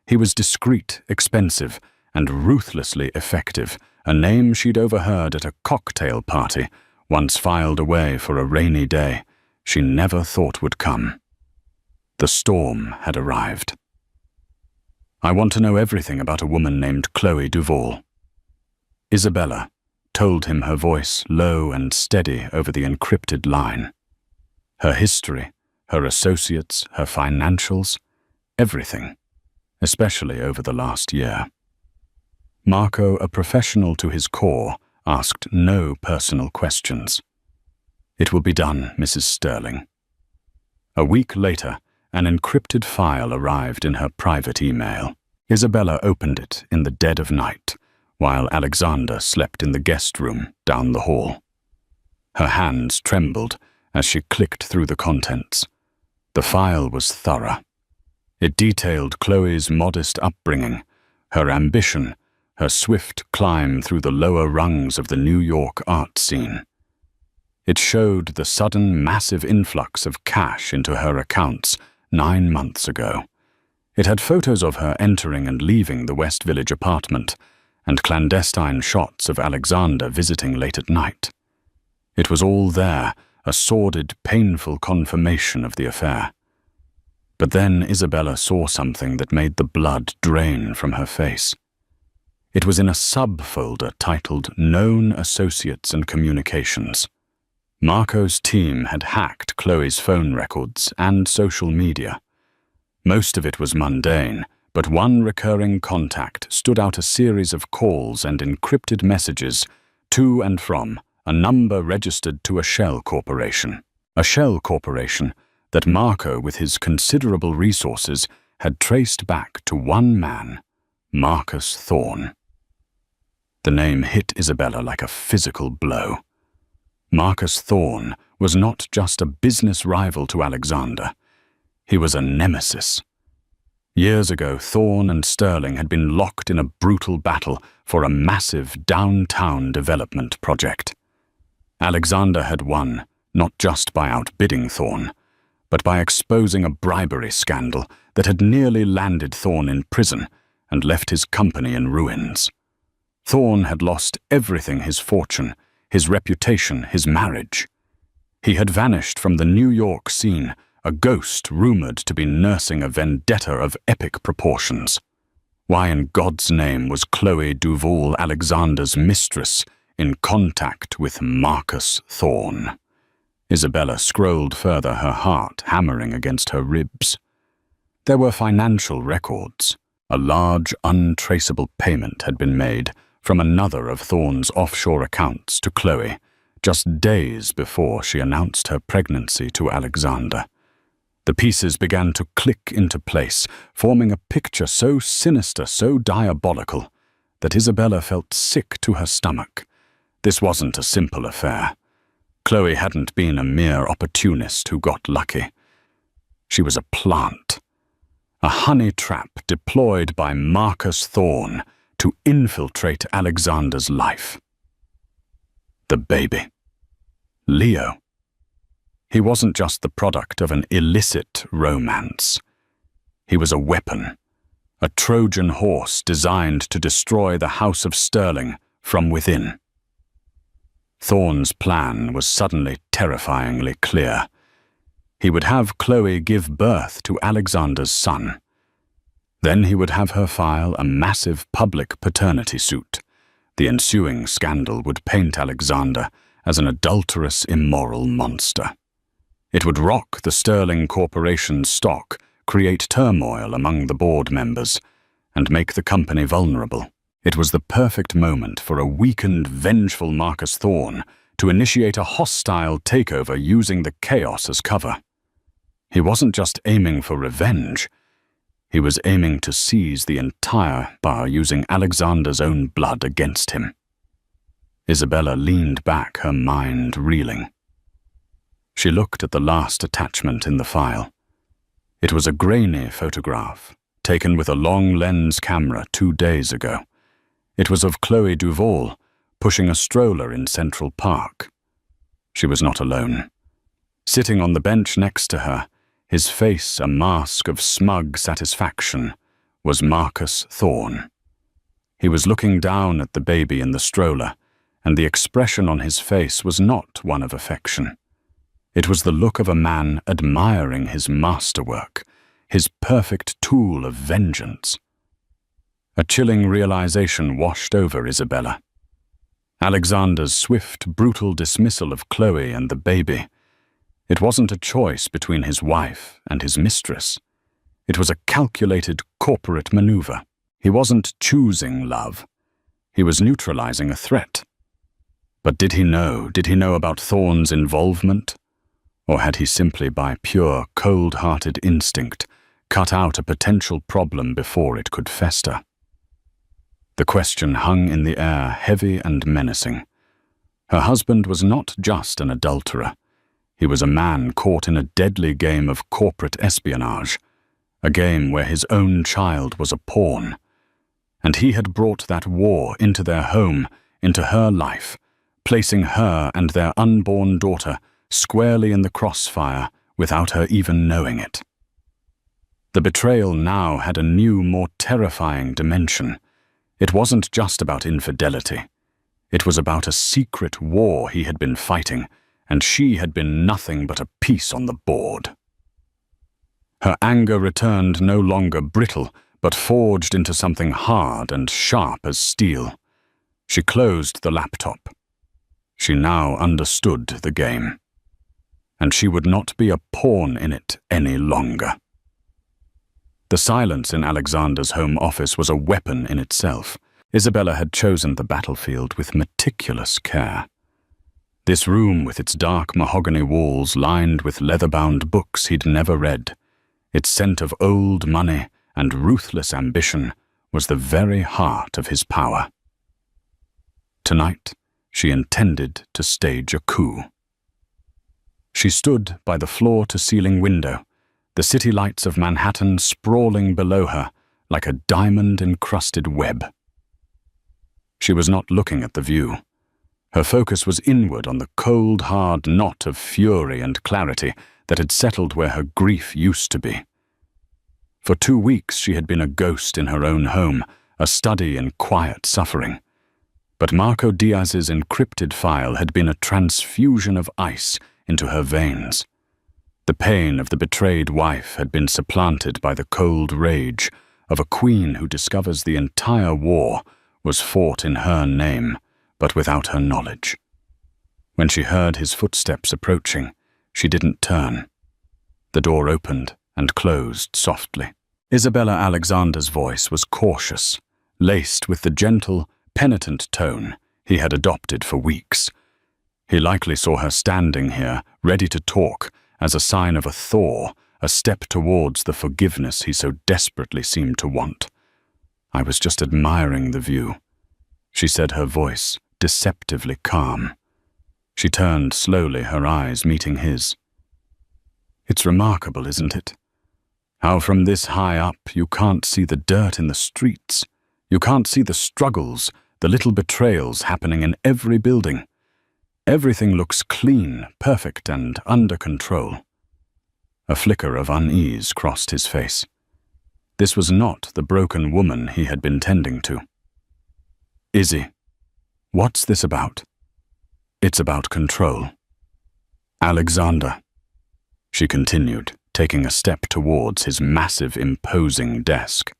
He was discreet, expensive, and ruthlessly effective, a name she'd overheard at a cocktail party, once filed away for a rainy day she never thought would come. The storm had arrived. I want to know everything about a woman named Chloe Duval. Isabella told him, her voice low and steady over the encrypted line. Her history, her associates, her financials, everything, especially over the last year. Marco, a professional to his core, asked no personal questions. It will be done, Mrs. Sterling. A week later, an encrypted file arrived in her private email. Isabella opened it in the dead of night, while Alexander slept in the guest room down the hall. Her hands trembled as she clicked through the contents. The file was thorough. It detailed Chloe's modest upbringing, her ambition, her swift climb through the lower rungs of the New York art scene. It showed the sudden massive influx of cash into her accounts 9 months ago. It had photos of her entering and leaving the West Village apartment, and clandestine shots of Alexander visiting late at night. It was all there, a sordid, painful confirmation of the affair. But then Isabella saw something that made the blood drain from her face. It was in a subfolder titled Known Associates and Communications. Marco's team had hacked Chloe's phone records and social media. Most of it was mundane, but one recurring contact stood out: a series of calls and encrypted messages to and from a number registered to a shell corporation. A shell corporation that Marco, with his considerable resources, had traced back to one man, Marcus Thorne. The name hit Isabella like a physical blow. Marcus Thorne was not just a business rival to Alexander. He was a nemesis. Years ago, Thorne and Sterling had been locked in a brutal battle for a massive downtown development project. Alexander had won, not just by outbidding Thorne, but by exposing a bribery scandal that had nearly landed Thorne in prison and left his company in ruins. Thorne had lost everything: his fortune, his reputation, his marriage. He had vanished from the New York scene, a ghost rumored to be nursing a vendetta of epic proportions. Why in God's name was Chloe Duval, Alexander's mistress, in contact with Marcus Thorne? Isabella scrolled further, her heart hammering against her ribs. There were financial records. A large, untraceable payment had been made from another of Thorne's offshore accounts to Chloe, just days before she announced her pregnancy to Alexander. The pieces began to click into place, forming a picture so sinister, so diabolical, that Isabella felt sick to her stomach. This wasn't a simple affair. Chloe hadn't been a mere opportunist who got lucky. She was a plant, a honey trap deployed by Marcus Thorne to infiltrate Alexander's life. The baby. Leo. He wasn't just the product of an illicit romance. He was a weapon, a Trojan horse designed to destroy the House of Sterling from within. Thorne's plan was suddenly terrifyingly clear. He would have Chloe give birth to Alexander's son. Then he would have her file a massive public paternity suit. The ensuing scandal would paint Alexander as an adulterous, immoral monster. It would rock the Sterling Corporation's stock, create turmoil among the board members, and make the company vulnerable. It was the perfect moment for a weakened, vengeful Marcus Thorne to initiate a hostile takeover using the chaos as cover. He wasn't just aiming for revenge. He was aiming to seize the entire bar using Alexander's own blood against him. Isabella leaned back, her mind reeling. She looked at the last attachment in the file. It was a grainy photograph, taken with a long-lens camera 2 days ago. It was of Chloe Duval, pushing a stroller in Central Park. She was not alone. Sitting on the bench next to her, his face a mask of smug satisfaction, was Marcus Thorne. He was looking down at the baby in the stroller, and the expression on his face was not one of affection. It was the look of a man admiring his masterwork, his perfect tool of vengeance. A chilling realization washed over Isabella. Alexander's swift, brutal dismissal of Chloe and the baby. It wasn't a choice between his wife and his mistress. It was a calculated corporate maneuver. He wasn't choosing love. He was neutralizing a threat. But did he know about Thorne's involvement? Or had he simply, by pure, cold-hearted instinct, cut out a potential problem before it could fester? The question hung in the air, heavy and menacing. Her husband was not just an adulterer. He was a man caught in a deadly game of corporate espionage, a game where his own child was a pawn. And he had brought that war into their home, into her life, placing her and their unborn daughter squarely in the crossfire without her even knowing it. The betrayal now had a new, more terrifying dimension. It wasn't just about infidelity. It was about a secret war he had been fighting, and she had been nothing but a piece on the board. Her anger returned no longer brittle, but forged into something hard and sharp as steel. She closed the laptop. She now understood the game, and she would not be a pawn in it any longer. The silence in Alexander's home office was a weapon in itself. Isabella had chosen the battlefield with meticulous care. This room, with its dark mahogany walls lined with leather-bound books he'd never read, its scent of old money and ruthless ambition, was the very heart of his power. Tonight, she intended to stage a coup. She stood by the floor-to-ceiling window, the city lights of Manhattan sprawling below her like a diamond-encrusted web. She was not looking at the view. Her focus was inward on the cold, hard knot of fury and clarity that had settled where her grief used to be. For 2 weeks she had been a ghost in her own home, a study in quiet suffering. But Marco Diaz's encrypted file had been a transfusion of ice into her veins. The pain of the betrayed wife had been supplanted by the cold rage of a queen who discovers the entire war was fought in her name, but without her knowledge. When she heard his footsteps approaching, she didn't turn. The door opened and closed softly. Isabella Alexander's voice was cautious, laced with the gentle, penitent tone he had adopted for weeks. He likely saw her standing here, ready to talk, as a sign of a thaw, a step towards the forgiveness he so desperately seemed to want. "I was just admiring the view," she said, her voice deceptively calm. She turned slowly, her eyes meeting his. "It's remarkable, isn't it? How from this high up you can't see the dirt in the streets. You can't see the struggles, the little betrayals happening in every building. Everything looks clean, perfect, and under control." A flicker of unease crossed his face. This was not the broken woman he had been tending to. "Izzy, what's this about?" "It's about control." "Alexander," she continued, taking a step towards his massive, imposing desk.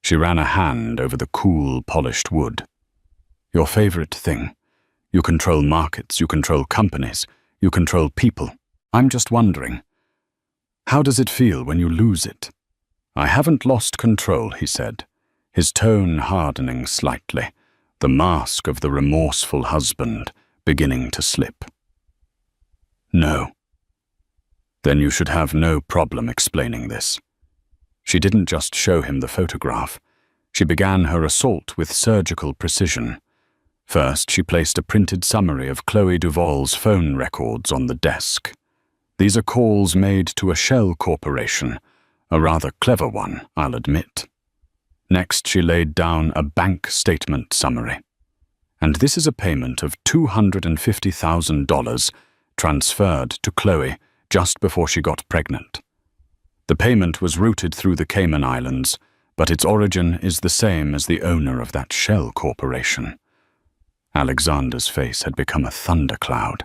She ran a hand over the cool, polished wood. "Your favorite thing. You control markets, you control companies, you control people. I'm just wondering, how does it feel when you lose it?" "I haven't lost control," he said, his tone hardening slightly, the mask of the remorseful husband beginning to slip. "No." "Then you should have no problem explaining this." She didn't just show him the photograph. She began her assault with surgical precision. First, she placed a printed summary of Chloe Duvall's phone records on the desk. "These are calls made to a shell corporation, a rather clever one, I'll admit." Next, she laid down a bank statement summary. "And this is a payment of $250,000 transferred to Chloe just before she got pregnant. The payment was routed through the Cayman Islands, but its origin is the same as the owner of that shell corporation." Alexander's face had become a thundercloud.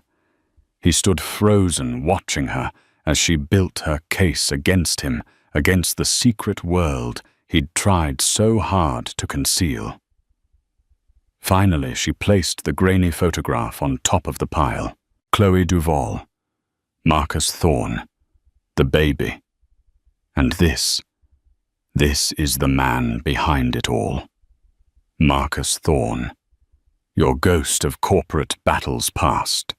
He stood frozen, watching her as she built her case against him, against the secret world he'd tried so hard to conceal. Finally, she placed the grainy photograph on top of the pile. Chloe Duvall, Marcus Thorne, the baby. And this is the man behind it all. Marcus Thorne, your ghost of corporate battles past,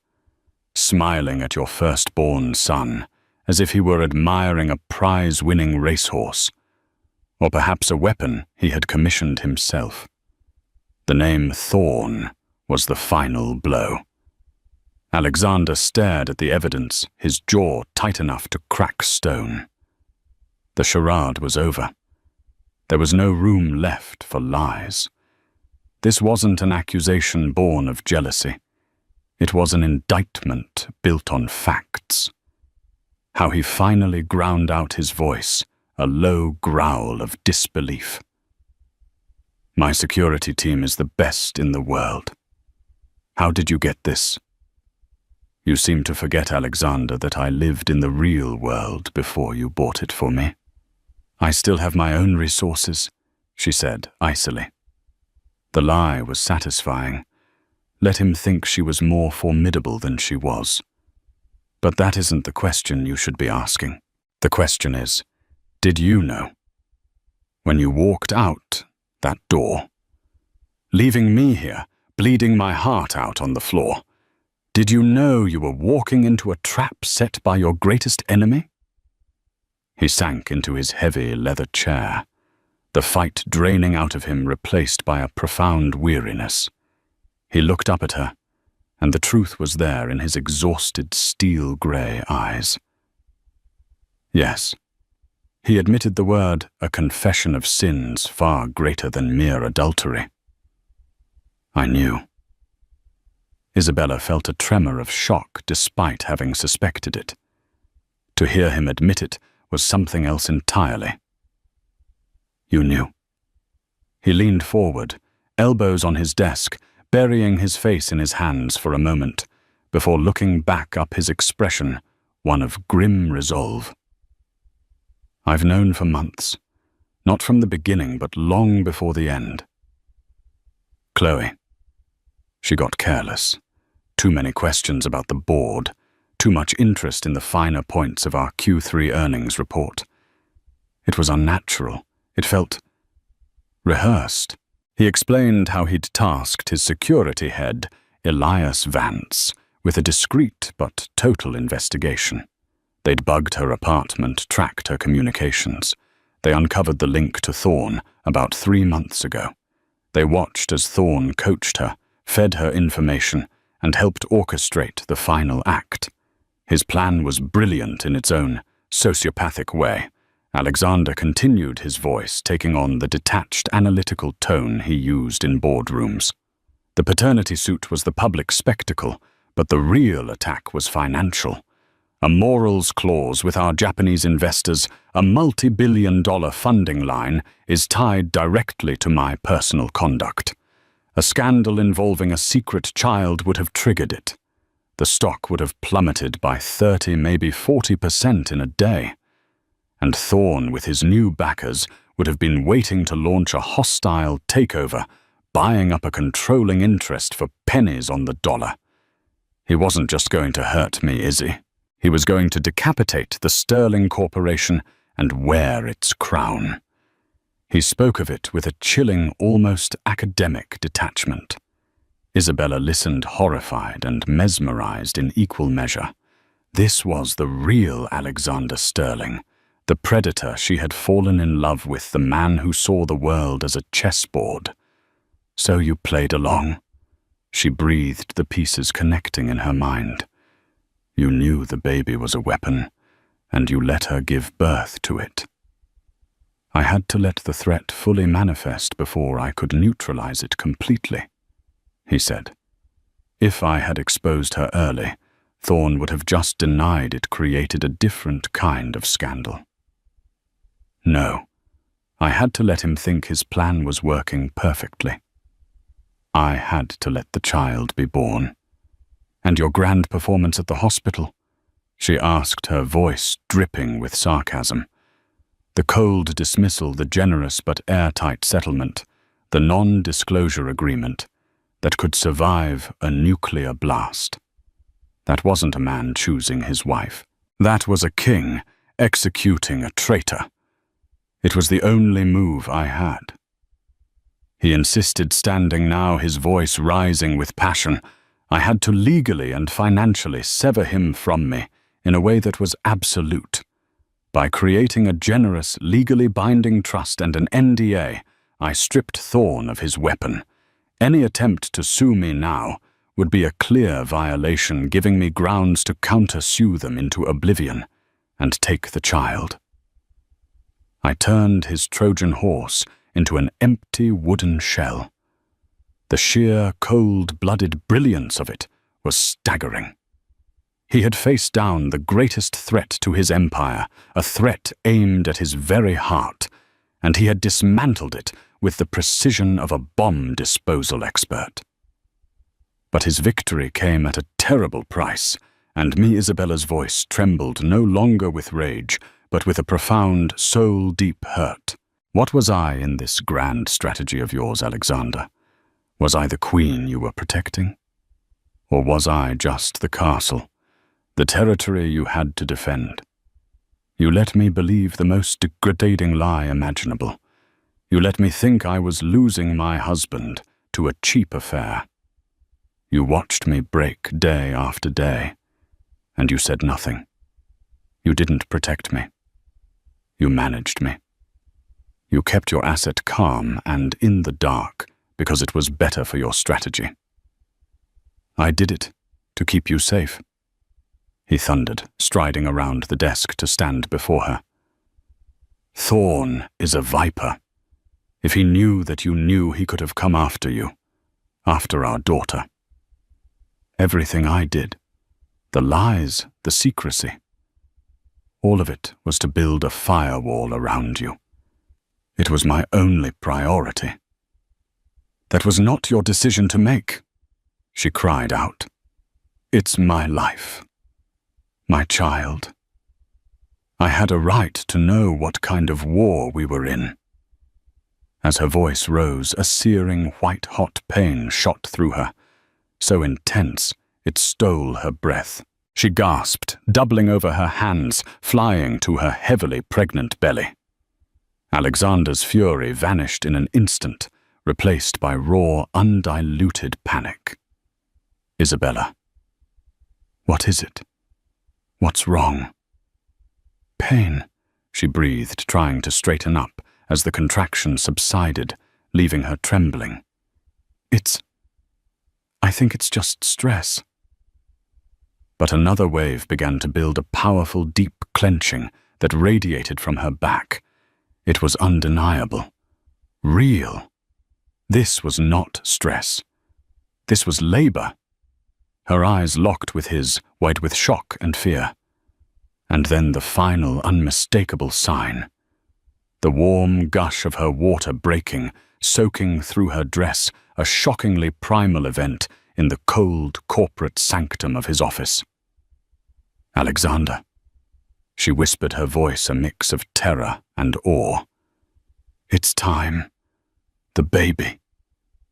smiling at your firstborn son as if he were admiring a prize-winning racehorse, or perhaps a weapon he had commissioned himself. The name Thorne was the final blow. Alexander stared at the evidence, his jaw tight enough to crack stone. The charade was over. There was no room left for lies. This wasn't an accusation born of jealousy. It was an indictment built on facts. How he finally ground out his voice, a low growl of disbelief. "My security team is the best in the world. How did you get this?" "You seem to forget, Alexander, that I lived in the real world before you bought it for me." "I still have my own resources," she said icily. The lie was satisfying, let him think she was more formidable than she was. But that isn't the question you should be asking. The question is, did you know? When you walked out that door, leaving me here, bleeding my heart out on the floor, did you know you were walking into a trap set by your greatest enemy? He sank into his heavy leather chair, the fight draining out of him replaced by a profound weariness. He looked up at her, and the truth was there in his exhausted steel-grey eyes. Yes, he admitted the word a confession of sins far greater than mere adultery. I knew. Isabella felt a tremor of shock despite having suspected it. To hear him admit it was something else entirely. You knew. He leaned forward, elbows on his desk, burying his face in his hands for a moment, before looking back up his expression, one of grim resolve. I've known for months, not from the beginning, but long before the end. Chloe. She got careless. Too many questions about the board, too much interest in the finer points of our Q3 earnings report. It was unnatural. It felt rehearsed. He explained how he'd tasked his security head, Elias Vance, with a discreet but total investigation. They'd bugged her apartment, tracked her communications. They uncovered the link to Thorne about 3 months ago. They watched as Thorne coached her, fed her information, and helped orchestrate the final act. His plan was brilliant in its own sociopathic way. Alexander continued his voice, taking on the detached, analytical tone he used in boardrooms. The paternity suit was the public spectacle, but the real attack was financial. A morals clause with our Japanese investors, a multi-billion-dollar funding line, is tied directly to my personal conduct. A scandal involving a secret child would have triggered it. The stock would have plummeted by 30, maybe 40% in a day. And Thorne, with his new backers, would have been waiting to launch a hostile takeover, buying up a controlling interest for pennies on the dollar. He wasn't just going to hurt me, is he? He was going to decapitate the Sterling Corporation and wear its crown. He spoke of it with a chilling, almost academic detachment. Isabella listened horrified and mesmerized in equal measure. This was the real Alexander Sterling, the predator she had fallen in love with, the man who saw the world as a chessboard. So you played along. She breathed, the pieces connecting in her mind. You knew the baby was a weapon, and you let her give birth to it. I had to let the threat fully manifest before I could neutralize it completely, he said. If I had exposed her early, Thorne would have just denied it created a different kind of scandal. No, I had to let him think his plan was working perfectly. I had to let the child be born. And your grand performance at the hospital? She asked, her voice dripping with sarcasm. The cold dismissal, the generous but airtight settlement, the non-disclosure agreement that could survive a nuclear blast. That wasn't a man choosing his wife. That was a king executing a traitor. It was the only move I had. He insisted, standing now, his voice rising with passion. I had to legally and financially sever him from me in a way that was absolute. By creating a generous, legally binding trust and an NDA, I stripped Thorne of his weapon. Any attempt to sue me now would be a clear violation, giving me grounds to counter-sue them into oblivion and take the child. I turned his Trojan horse into an empty wooden shell. The sheer, cold-blooded brilliance of it was staggering. He had faced down the greatest threat to his empire, a threat aimed at his very heart, and he had dismantled it with the precision of a bomb disposal expert. But his victory came at a terrible price, and Isabella's voice trembled no longer with rage, but with a profound, soul-deep hurt. What was I in this grand strategy of yours, Alexander? Was I the queen you were protecting? Or was I just the castle, the territory you had to defend? You let me believe the most degrading lie imaginable. You let me think I was losing my husband to a cheap affair. You watched me break day after day, and you said nothing. You didn't protect me. You managed me. You kept your asset calm and in the dark because it was better for your strategy. I did it to keep you safe. He thundered, striding around the desk to stand before her. Thorn is a viper. If he knew that you knew, he could have come after you, after our daughter. Everything I did, the lies, the secrecy, all of it was to build a firewall around you. It was my only priority. That was not your decision to make, she cried out. It's my life. My child. I had a right to know what kind of war we were in. As her voice rose, a searing white-hot pain shot through her, so intense it stole her breath. She gasped, doubling over her hands, flying to her heavily pregnant belly. Alexander's fury vanished in an instant, replaced by raw, undiluted panic. Isabella. What is it? What's wrong? Pain, she breathed, trying to straighten up as the contraction subsided, leaving her trembling. I think it's just stress. But another wave began to build a powerful, deep clenching that radiated from her back. It was undeniable. Real. This was not stress. This was labor. Her eyes locked with his, wide with shock and fear. And then the final, unmistakable sign. The warm gush of her water breaking, soaking through her dress, a shockingly primal event in the cold, corporate sanctum of his office. Alexander. She whispered, her voice a mix of terror and awe. It's time. The baby.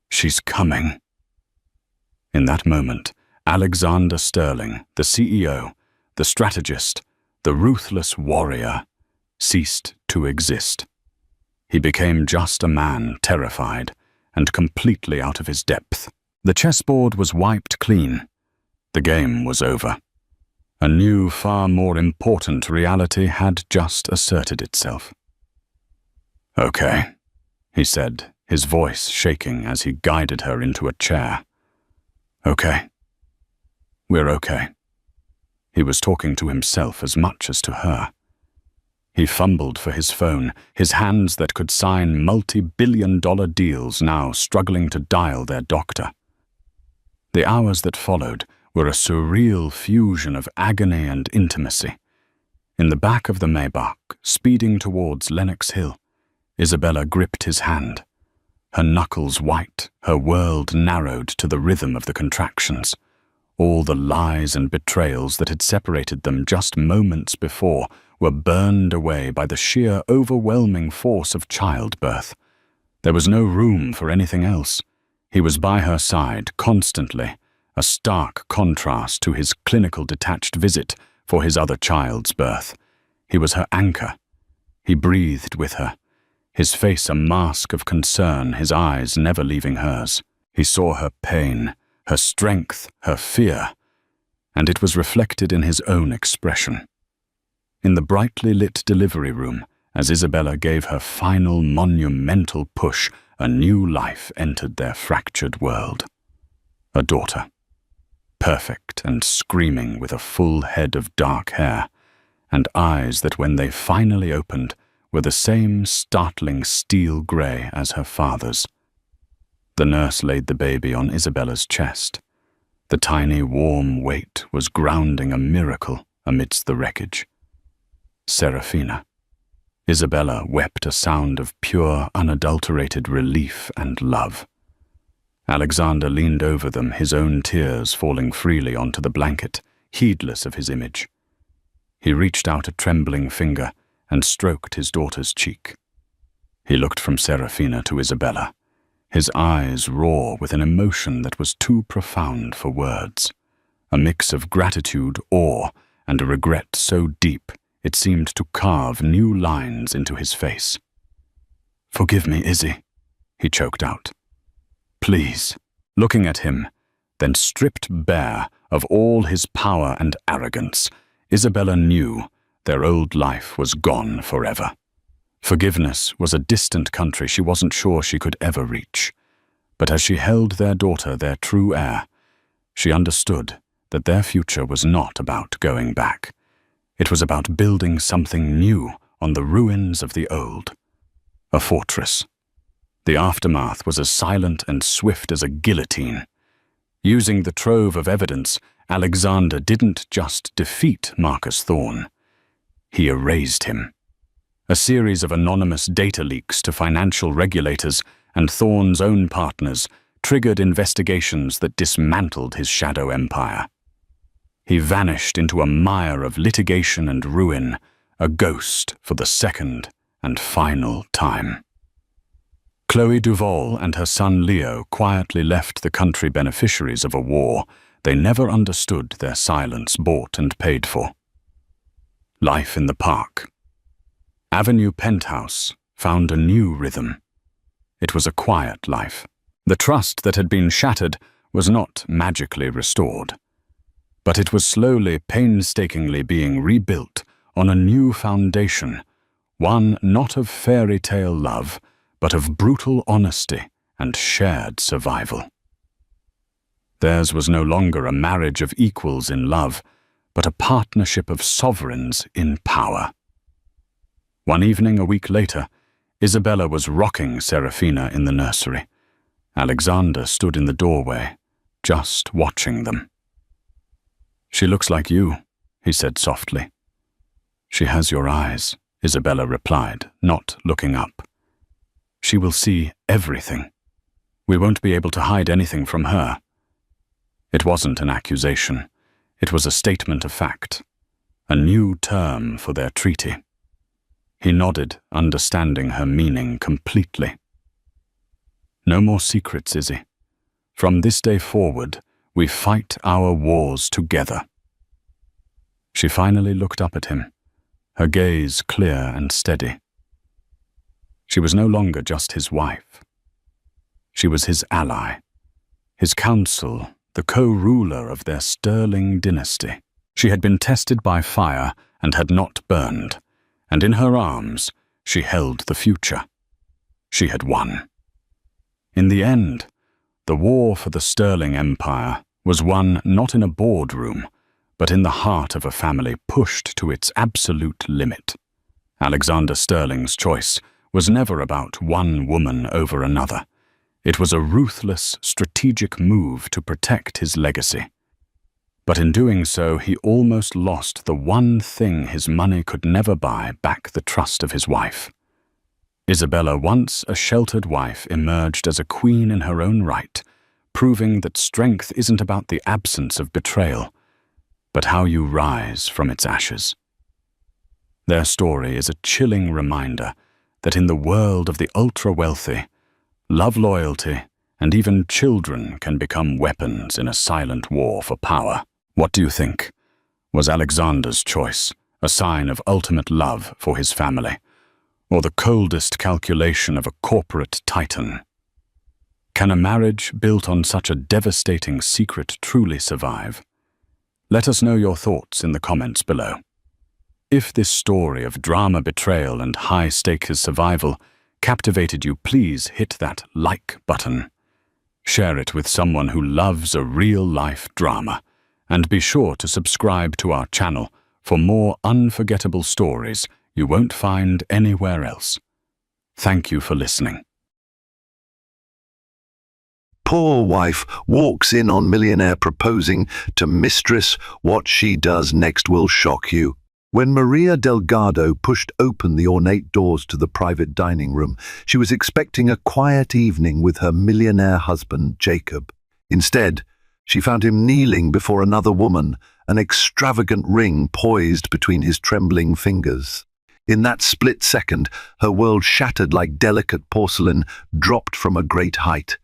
She's coming. In that moment, Alexander Sterling, the CEO, the strategist, the ruthless warrior, ceased to exist. He became just a man, terrified and completely out of his depth. The chessboard was wiped clean. The game was over. A new, far more important reality had just asserted itself. Okay, he said, his voice shaking as he guided her into a chair. Okay. We're okay. He was talking to himself as much as to her. He fumbled for his phone, his hands that could sign multi-billion-dollar deals now struggling to dial their doctor. The hours that followed were a surreal fusion of agony and intimacy. In the back of the Maybach, speeding towards Lenox Hill, Isabella gripped his hand. Her knuckles white, her world narrowed to the rhythm of the contractions. All the lies and betrayals that had separated them just moments before were burned away by the sheer overwhelming force of childbirth. There was no room for anything else. He was by her side constantly, a stark contrast to his clinical detached visit for his other child's birth. He was her anchor. He breathed with her, his face a mask of concern, his eyes never leaving hers. He saw her pain, her strength, her fear, and it was reflected in his own expression. In the brightly lit delivery room, as Isabella gave her final monumental push, a new life entered their fractured world. A daughter. Perfect and screaming with a full head of dark hair, and eyes that when they finally opened were the same startling steel grey as her father's. The nurse laid the baby on Isabella's chest. The tiny warm weight was grounding a miracle amidst the wreckage. Serafina. Isabella wept a sound of pure, unadulterated relief and love. Alexander leaned over them, his own tears falling freely onto the blanket, heedless of his image. He reached out a trembling finger and stroked his daughter's cheek. He looked from Serafina to Isabella, his eyes raw with an emotion that was too profound for words, a mix of gratitude, awe, and a regret so deep it seemed to carve new lines into his face. "Forgive me, Izzy," he choked out. "Please." Looking at him, then stripped bare of all his power and arrogance, Isabella knew their old life was gone forever. Forgiveness was a distant country she wasn't sure she could ever reach. But as she held their daughter, their true heir, she understood that their future was not about going back. It was about building something new on the ruins of the old. A fortress. The aftermath was as silent and swift as a guillotine. Using the trove of evidence, Alexander didn't just defeat Marcus Thorne. He erased him. A series of anonymous data leaks to financial regulators and Thorne's own partners triggered investigations that dismantled his shadow empire. He vanished into a mire of litigation and ruin, a ghost for the second and final time. Chloe Duval and her son Leo quietly left the country beneficiaries of a war they never understood their silence bought and paid for. Life in the park. Avenue Penthouse found a new rhythm. It was a quiet life. The trust that had been shattered was not magically restored, but it was slowly, painstakingly being rebuilt on a new foundation, one not of fairy tale love, but of brutal honesty and shared survival. Theirs was no longer a marriage of equals in love, but a partnership of sovereigns in power. One evening a week later, Isabella was rocking Serafina in the nursery. Alexander stood in the doorway, just watching them. "She looks like you," he said softly. "She has your eyes," Isabella replied, not looking up. "She will see everything. We won't be able to hide anything from her." It wasn't an accusation. It was a statement of fact, a new term for their treaty. He nodded, understanding her meaning completely. "No more secrets, Izzy. From this day forward, we fight our wars together." She finally looked up at him, her gaze clear and steady. She was no longer just his wife. She was his ally, his counsel, the co-ruler of their sterling dynasty. She had been tested by fire and had not burned, and in her arms she held the future. She had won. In the end, the war for the Sterling Empire was won not in a boardroom, but in the heart of a family pushed to its absolute limit. Alexander Sterling's choice was never about one woman over another. It was a ruthless, strategic move to protect his legacy. But in doing so, he almost lost the one thing his money could never buy back: the trust of his wife. Isabella, once a sheltered wife, emerged as a queen in her own right, proving that strength isn't about the absence of betrayal, but how you rise from its ashes. Their story is a chilling reminder that in the world of the ultra-wealthy, love, loyalty, and even children can become weapons in a silent war for power. What do you think? Was Alexander's choice a sign of ultimate love for his family, or the coldest calculation of a corporate titan? Can a marriage built on such a devastating secret truly survive? Let us know your thoughts in the comments below. If this story of drama, betrayal, and high-stakes survival captivated you, please hit that like button. Share it with someone who loves a real-life drama, and be sure to subscribe to our channel for more unforgettable stories you won't find anywhere else. Thank you for listening. Poor wife walks in on millionaire proposing to mistress. What she does next will shock you. When Maria Delgado pushed open the ornate doors to the private dining room, she was expecting a quiet evening with her millionaire husband, Jacob. Instead, she found him kneeling before another woman, an extravagant ring poised between his trembling fingers. In that split second, her world shattered like delicate porcelain dropped from a great height.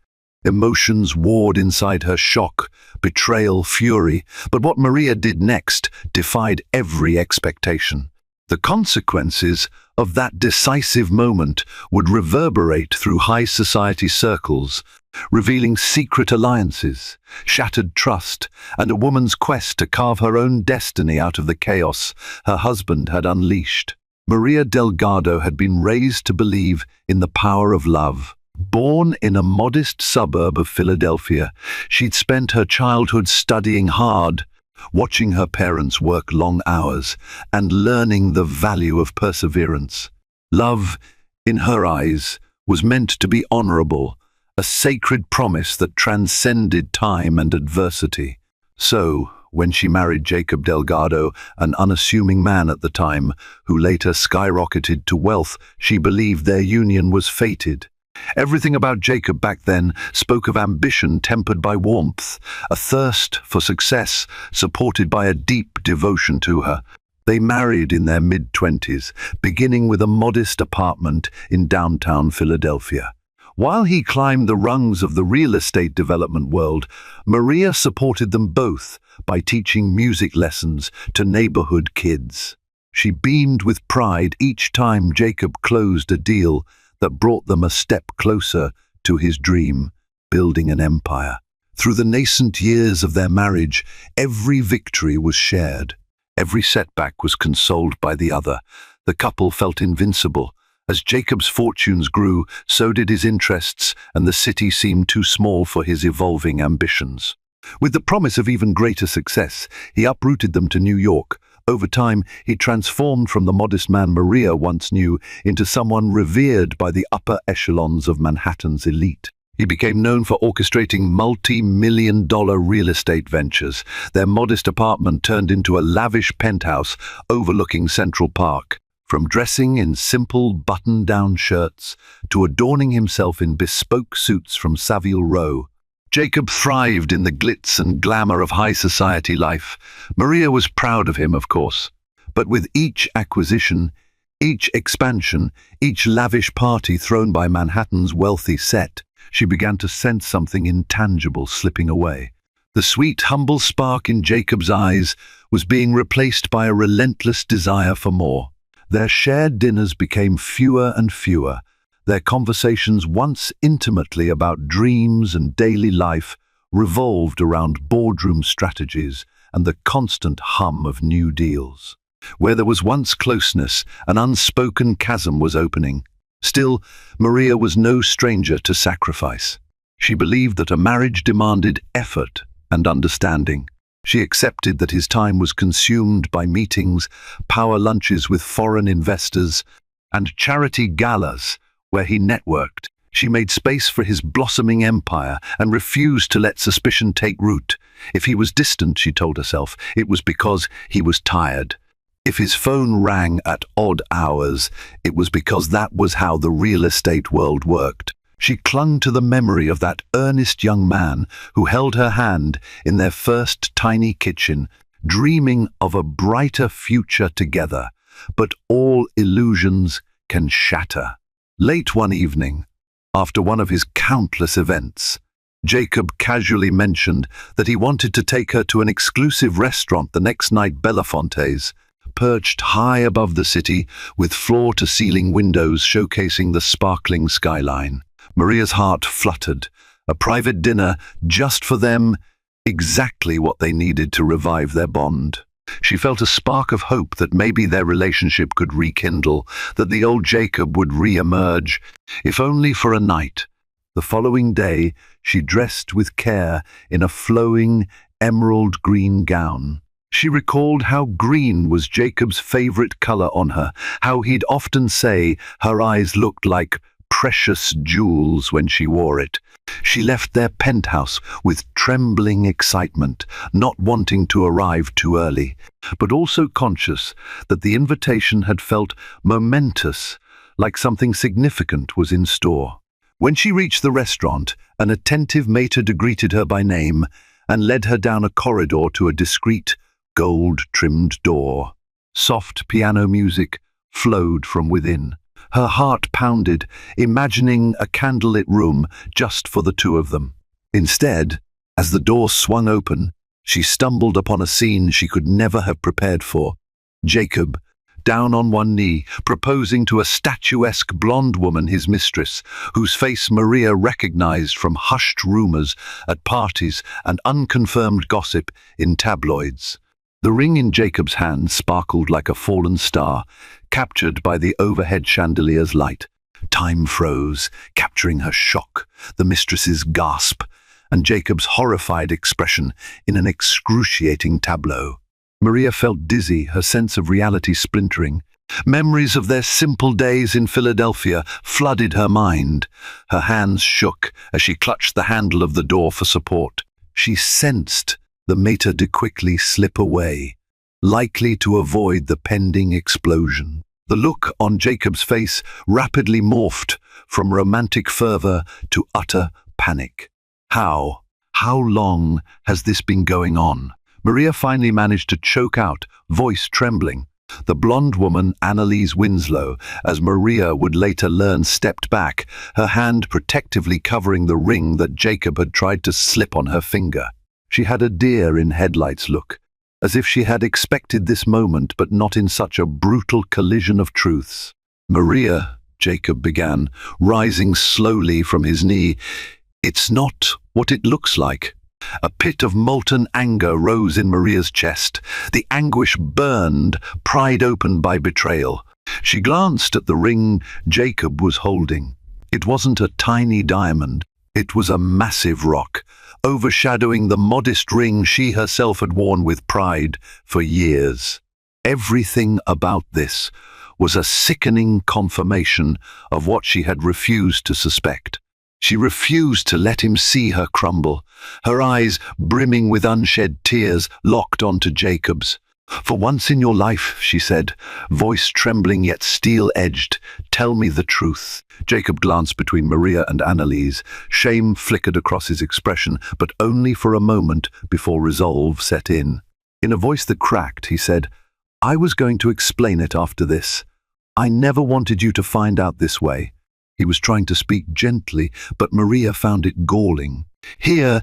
Emotions warred inside her: shock, betrayal, fury. But what Maria did next defied every expectation. The consequences of that decisive moment would reverberate through high society circles, revealing secret alliances, shattered trust, and a woman's quest to carve her own destiny out of the chaos her husband had unleashed. Maria Delgado had been raised to believe in the power of love. Born in a modest suburb of Philadelphia, she'd spent her childhood studying hard, watching her parents work long hours, and learning the value of perseverance. Love, in her eyes, was meant to be honorable, a sacred promise that transcended time and adversity. So, when she married Jacob Delgado, an unassuming man at the time, who later skyrocketed to wealth, she believed their union was fated. Everything about Jacob back then spoke of ambition tempered by warmth, a thirst for success supported by a deep devotion to her. They married in their mid-20s, beginning with a modest apartment in downtown Philadelphia. While he climbed the rungs of the real estate development world, Maria supported them both by teaching music lessons to neighborhood kids. She beamed with pride each time Jacob closed a deal that brought them a step closer to his dream, building an empire. Through the nascent years of their marriage, every victory was shared. Every setback was consoled by the other. The couple felt invincible. As Jacob's fortunes grew, so did his interests, and the city seemed too small for his evolving ambitions. With the promise of even greater success, he uprooted them to New York. Over time, he transformed from the modest man Maria once knew into someone revered by the upper echelons of Manhattan's elite. He became known for orchestrating multi-million-dollar real estate ventures. Their modest apartment turned into a lavish penthouse overlooking Central Park. From dressing in simple button-down shirts to adorning himself in bespoke suits from Savile Row, Jacob thrived in the glitz and glamour of high society life. Maria was proud of him, of course. But with each acquisition, each expansion, each lavish party thrown by Manhattan's wealthy set, she began to sense something intangible slipping away. The sweet, humble spark in Jacob's eyes was being replaced by a relentless desire for more. Their shared dinners became fewer and fewer. Their conversations, once intimately about dreams and daily life, revolved around boardroom strategies and the constant hum of new deals. Where there was once closeness, an unspoken chasm was opening. Still, Maria was no stranger to sacrifice. She believed that a marriage demanded effort and understanding. She accepted that his time was consumed by meetings, power lunches with foreign investors, and charity galas where he networked. She made space for his blossoming empire and refused to let suspicion take root. If he was distant, she told herself, it was because he was tired. If his phone rang at odd hours, it was because that was how the real estate world worked. She clung to the memory of that earnest young man who held her hand in their first tiny kitchen, dreaming of a brighter future together. But all illusions can shatter. Late one evening, after one of his countless events, Jacob casually mentioned that he wanted to take her to an exclusive restaurant the next night. Belafonte's, perched high above the city with floor-to-ceiling windows showcasing the sparkling skyline. Maria's heart fluttered. A private dinner just for them, exactly what they needed to revive their bond. She felt a spark of hope that maybe their relationship could rekindle, that the old Jacob would re-emerge, if only for a night. The following day, she dressed with care in a flowing, emerald green gown. She recalled how green was Jacob's favorite color on her, how he'd often say her eyes looked like precious jewels when she wore it. She left their penthouse with trembling excitement, not wanting to arrive too early, but also conscious that the invitation had felt momentous, like something significant was in store. When she reached the restaurant, an attentive maitre d' greeted her by name and led her down a corridor to a discreet, gold-trimmed door. Soft piano music flowed from within. Her heart pounded, imagining a candlelit room just for the two of them. Instead, as the door swung open, she stumbled upon a scene she could never have prepared for. Jacob, down on one knee, proposing to a statuesque blonde woman, his mistress, whose face Maria recognized from hushed rumors at parties and unconfirmed gossip in tabloids. The ring in Jacob's hand sparkled like a fallen star, captured by the overhead chandelier's light. Time froze, capturing her shock, the mistress's gasp, and Jacob's horrified expression in an excruciating tableau. Maria felt dizzy, her sense of reality splintering. Memories of their simple days in Philadelphia flooded her mind. Her hands shook as she clutched the handle of the door for support. She sensed the maître d' quickly slip away, likely to avoid the pending explosion. The look on Jacob's face rapidly morphed from romantic fervor to utter panic. How long has this been going on? Maria finally managed to choke out, voice trembling. The blonde woman, Annalise Winslow, as Maria would later learn, stepped back, her hand protectively covering the ring that Jacob had tried to slip on her finger. She had a deer-in-headlights look, as if she had expected this moment, but not in such a brutal collision of truths. "Maria," Jacob began, rising slowly from his knee, "it's not what it looks like." A pit of molten anger rose in Maria's chest. The anguish burned, pried open by betrayal. She glanced at the ring Jacob was holding. It wasn't a tiny diamond. It was a massive rock, overshadowing the modest ring she herself had worn with pride for years. Everything about this was a sickening confirmation of what she had refused to suspect. She refused to let him see her crumble, her eyes brimming with unshed tears locked onto Jacob's. "For once in your life," she said, voice trembling yet steel-edged, "tell me the truth." Jacob glanced between Maria and Annalise. Shame flickered across his expression, but only for a moment before resolve set in. In a voice that cracked, he said, "I was going to explain it after this. I never wanted you to find out this way." He was trying to speak gently, but Maria found it galling. Here,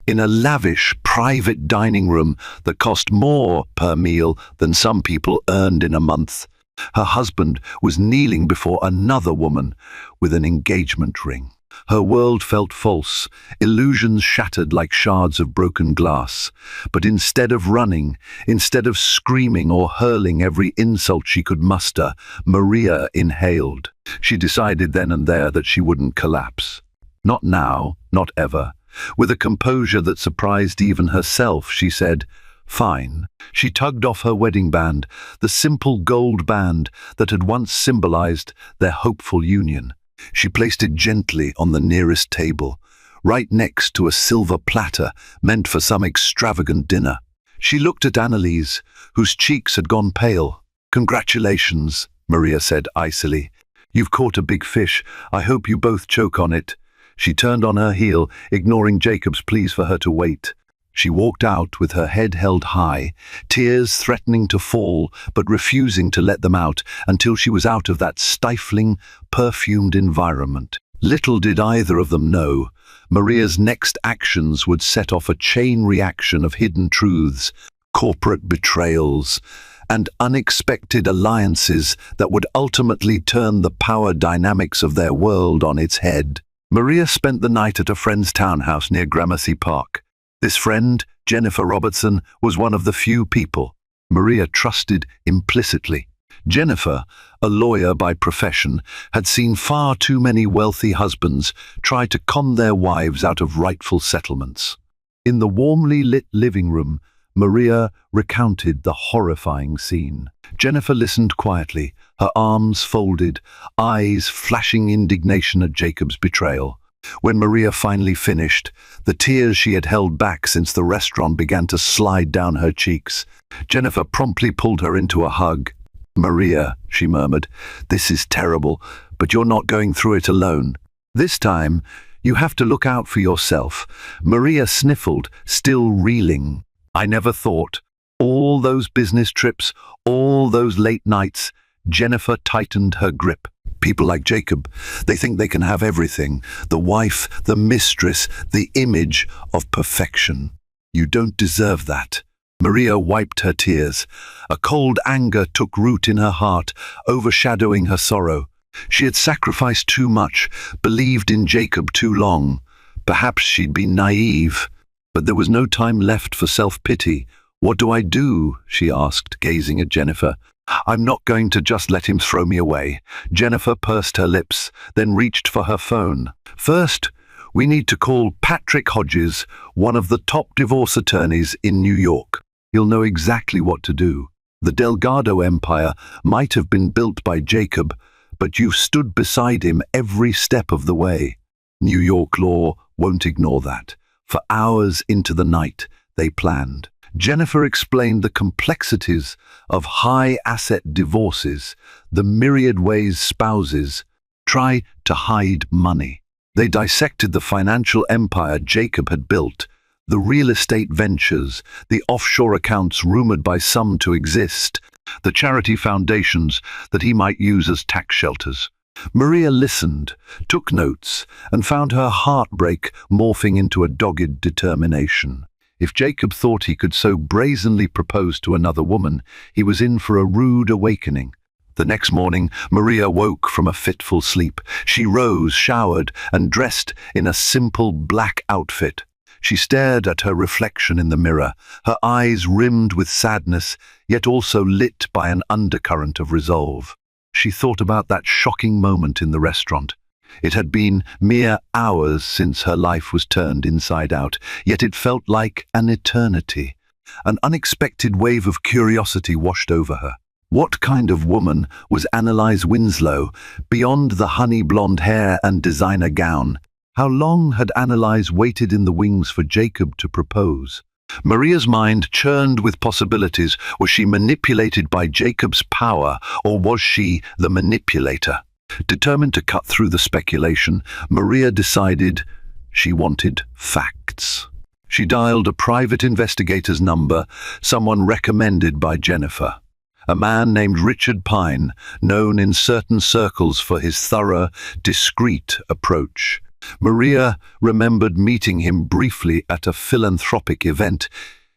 in a lavish, private dining room that cost more per meal than some people earned in a month, her husband was kneeling before another woman with an engagement ring. Her world felt false, illusions shattered like shards of broken glass. But instead of running, instead of screaming or hurling every insult she could muster, Maria inhaled. She decided then and there that she wouldn't collapse. Not now, not ever. With a composure that surprised even herself, she said, "Fine." She tugged off her wedding band, the simple gold band that had once symbolized their hopeful union. She placed it gently on the nearest table, right next to a silver platter meant for some extravagant dinner. She looked at Annalise, whose cheeks had gone pale. "Congratulations," Maria said icily. "You've caught a big fish. I hope you both choke on it." She turned on her heel, ignoring Jacob's pleas for her to wait. She walked out with her head held high, tears threatening to fall, but refusing to let them out until she was out of that stifling, perfumed environment. Little did either of them know, Maria's next actions would set off a chain reaction of hidden truths, corporate betrayals, and unexpected alliances that would ultimately turn the power dynamics of their world on its head. Maria spent the night at a friend's townhouse near Gramercy Park. This friend, Jennifer Robertson, was one of the few people Maria trusted implicitly. Jennifer, a lawyer by profession, had seen far too many wealthy husbands try to con their wives out of rightful settlements. In the warmly lit living room, Maria recounted the horrifying scene. Jennifer listened quietly, her arms folded, eyes flashing indignation at Jacob's betrayal. When Maria finally finished, the tears she had held back since the restaurant began to slide down her cheeks. Jennifer promptly pulled her into a hug. "Maria," she murmured, "this is terrible, but you're not going through it alone. This time, you have to look out for yourself." Maria sniffled, still reeling. "I never thought. All those business trips, all those late nights, Jennifer tightened her grip. People like Jacob, they think they can have everything. The wife, the mistress, the image of perfection. You don't deserve that. Maria wiped her tears. A cold anger took root in her heart, overshadowing her sorrow. She had sacrificed too much, believed in Jacob too long. Perhaps she'd been naive, but there was no time left for self-pity. "What do I do?" she asked, gazing at Jennifer. "I'm not going to just let him throw me away." Jennifer pursed her lips, then reached for her phone. "First, we need to call Patrick Hodges, one of the top divorce attorneys in New York. He'll know exactly what to do. The Delgado empire might have been built by Jacob, but you've stood beside him every step of the way. New York law won't ignore that." For hours into the night, they planned. Jennifer explained the complexities of high-asset divorces, the myriad ways spouses try to hide money. They dissected the financial empire Jacob had built, the real estate ventures, the offshore accounts rumored by some to exist, the charity foundations that he might use as tax shelters. Maria listened, took notes, and found her heartbreak morphing into a dogged determination. If Jacob thought he could so brazenly propose to another woman, he was in for a rude awakening. The next morning, Maria woke from a fitful sleep. She rose, showered, and dressed in a simple black outfit. She stared at her reflection in the mirror, her eyes rimmed with sadness, yet also lit by an undercurrent of resolve. She thought about that shocking moment in the restaurant. It had been mere hours since her life was turned inside out, yet it felt like an eternity. An unexpected wave of curiosity washed over her. What kind of woman was Annalise Winslow, beyond the honey-blonde hair and designer gown? How long had Annalise waited in the wings for Jacob to propose? Maria's mind churned with possibilities. Was she manipulated by Jacob's power, or was she the manipulator? Determined to cut through the speculation, Maria decided she wanted facts. She dialed a private investigator's number, someone recommended by Jennifer. A man named Richard Pine, known in certain circles for his thorough, discreet approach. Maria remembered meeting him briefly at a philanthropic event.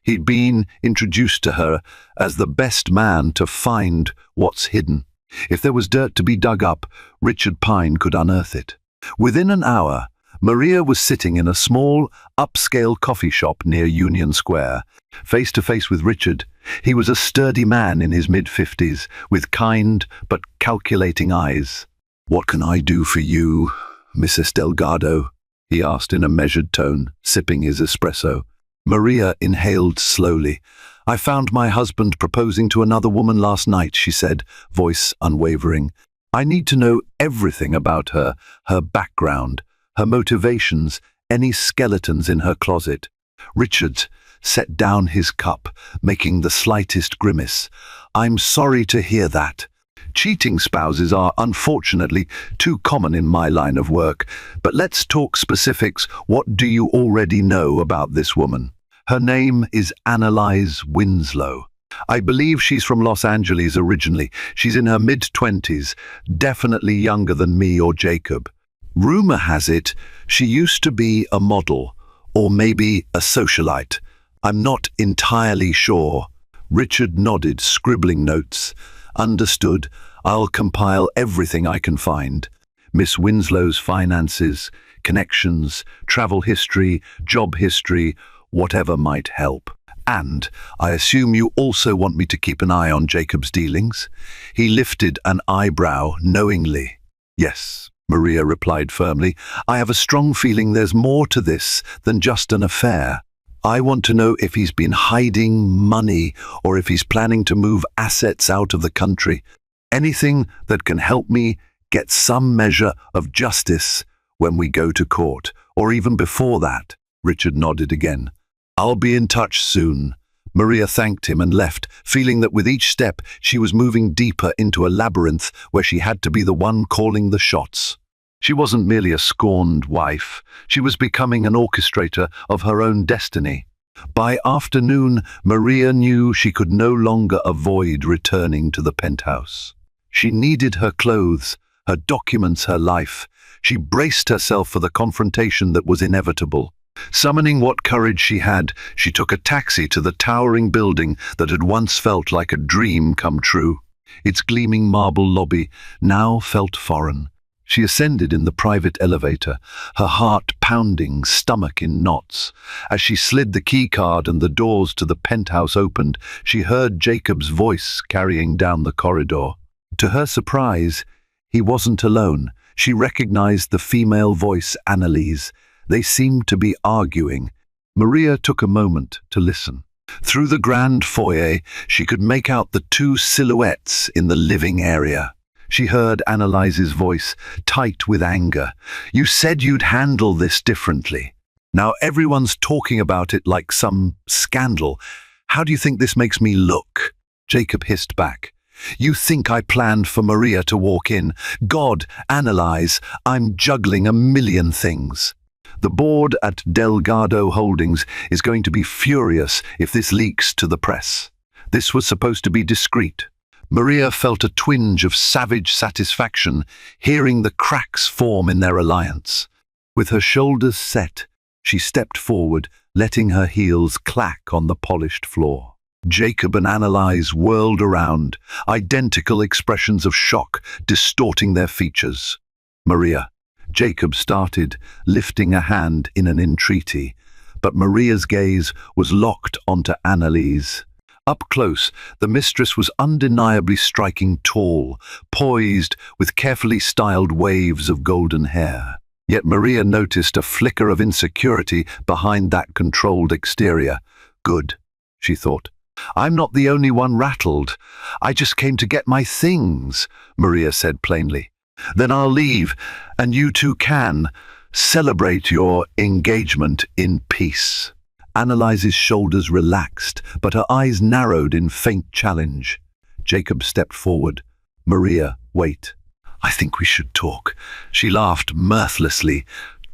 He'd been introduced to her as the best man to find what's hidden. If there was dirt to be dug up, Richard Pine could unearth it. Within an hour, Maria was sitting in a small, upscale coffee shop near Union Square. Face to face with Richard, he was a sturdy man in his mid-50s, with kind but calculating eyes. "What can I do for you, Mrs. Delgado?" he asked in a measured tone, sipping his espresso. Maria inhaled slowly. "I found my husband proposing to another woman last night," she said, voice unwavering. "I need to know everything about her, her background, her motivations, any skeletons in her closet." Richard set down his cup, making the slightest grimace. "I'm sorry to hear that. Cheating spouses are unfortunately too common in my line of work. But let's talk specifics. What do you already know about this woman?" "Her name is Annalise Winslow. I believe she's from Los Angeles originally. She's in her mid-20s, definitely younger than me or Jacob. Rumor has it she used to be a model, or maybe a socialite. I'm not entirely sure." Richard nodded, scribbling notes. "Understood. I'll compile everything I can find. Miss Winslow's finances, connections, travel history, job history, whatever might help. And I assume you also want me to keep an eye on Jacob's dealings?" He lifted an eyebrow knowingly. "Yes," Maria replied firmly. "I have a strong feeling there's more to this than just an affair. I want to know if he's been hiding money or if he's planning to move assets out of the country. Anything that can help me get some measure of justice when we go to court, or even before that." Richard nodded again. "I'll be in touch soon." Maria thanked him and left, feeling that with each step she was moving deeper into a labyrinth where she had to be the one calling the shots. She wasn't merely a scorned wife. She was becoming an orchestrator of her own destiny. By afternoon, Maria knew she could no longer avoid returning to the penthouse. She needed her clothes, her documents, her life. She braced herself for the confrontation that was inevitable. Summoning what courage she had, she took a taxi to the towering building that had once felt like a dream come true. Its gleaming marble lobby now felt foreign. She ascended in the private elevator, her heart pounding, stomach in knots. As she slid the keycard and the doors to the penthouse opened, she heard Jacob's voice carrying down the corridor. To her surprise, he wasn't alone. She recognized the female voice, Annalise. They seemed to be arguing. Maria took a moment to listen. Through the grand foyer, she could make out the two silhouettes in the living area. She heard Annalise's voice, tight with anger. "You said you'd handle this differently. Now everyone's talking about it like some scandal. How do you think this makes me look?" Jacob hissed back. "You think I planned for Maria to walk in? God, Annalise, I'm juggling a million things." The board at Delgado Holdings is going to be furious if this leaks to the press. This was supposed to be discreet. Maria felt a twinge of savage satisfaction hearing the cracks form in their alliance. With her shoulders set, she stepped forward, letting her heels clack on the polished floor. Jacob and Annalise whirled around, identical expressions of shock distorting their features. "Maria," Jacob started, lifting a hand in an entreaty, but Maria's gaze was locked onto Annalise. Up close, the mistress was undeniably striking tall, poised with carefully styled waves of golden hair. Yet Maria noticed a flicker of insecurity behind that controlled exterior. "Good," she thought. "I'm not the only one rattled. I just came to get my things," Maria said plainly. "Then I'll leave, and you two can celebrate your engagement in peace." Annalise's shoulders relaxed, but her eyes narrowed in faint challenge. Jacob stepped forward. "Maria, wait. I think we should talk." She laughed mirthlessly.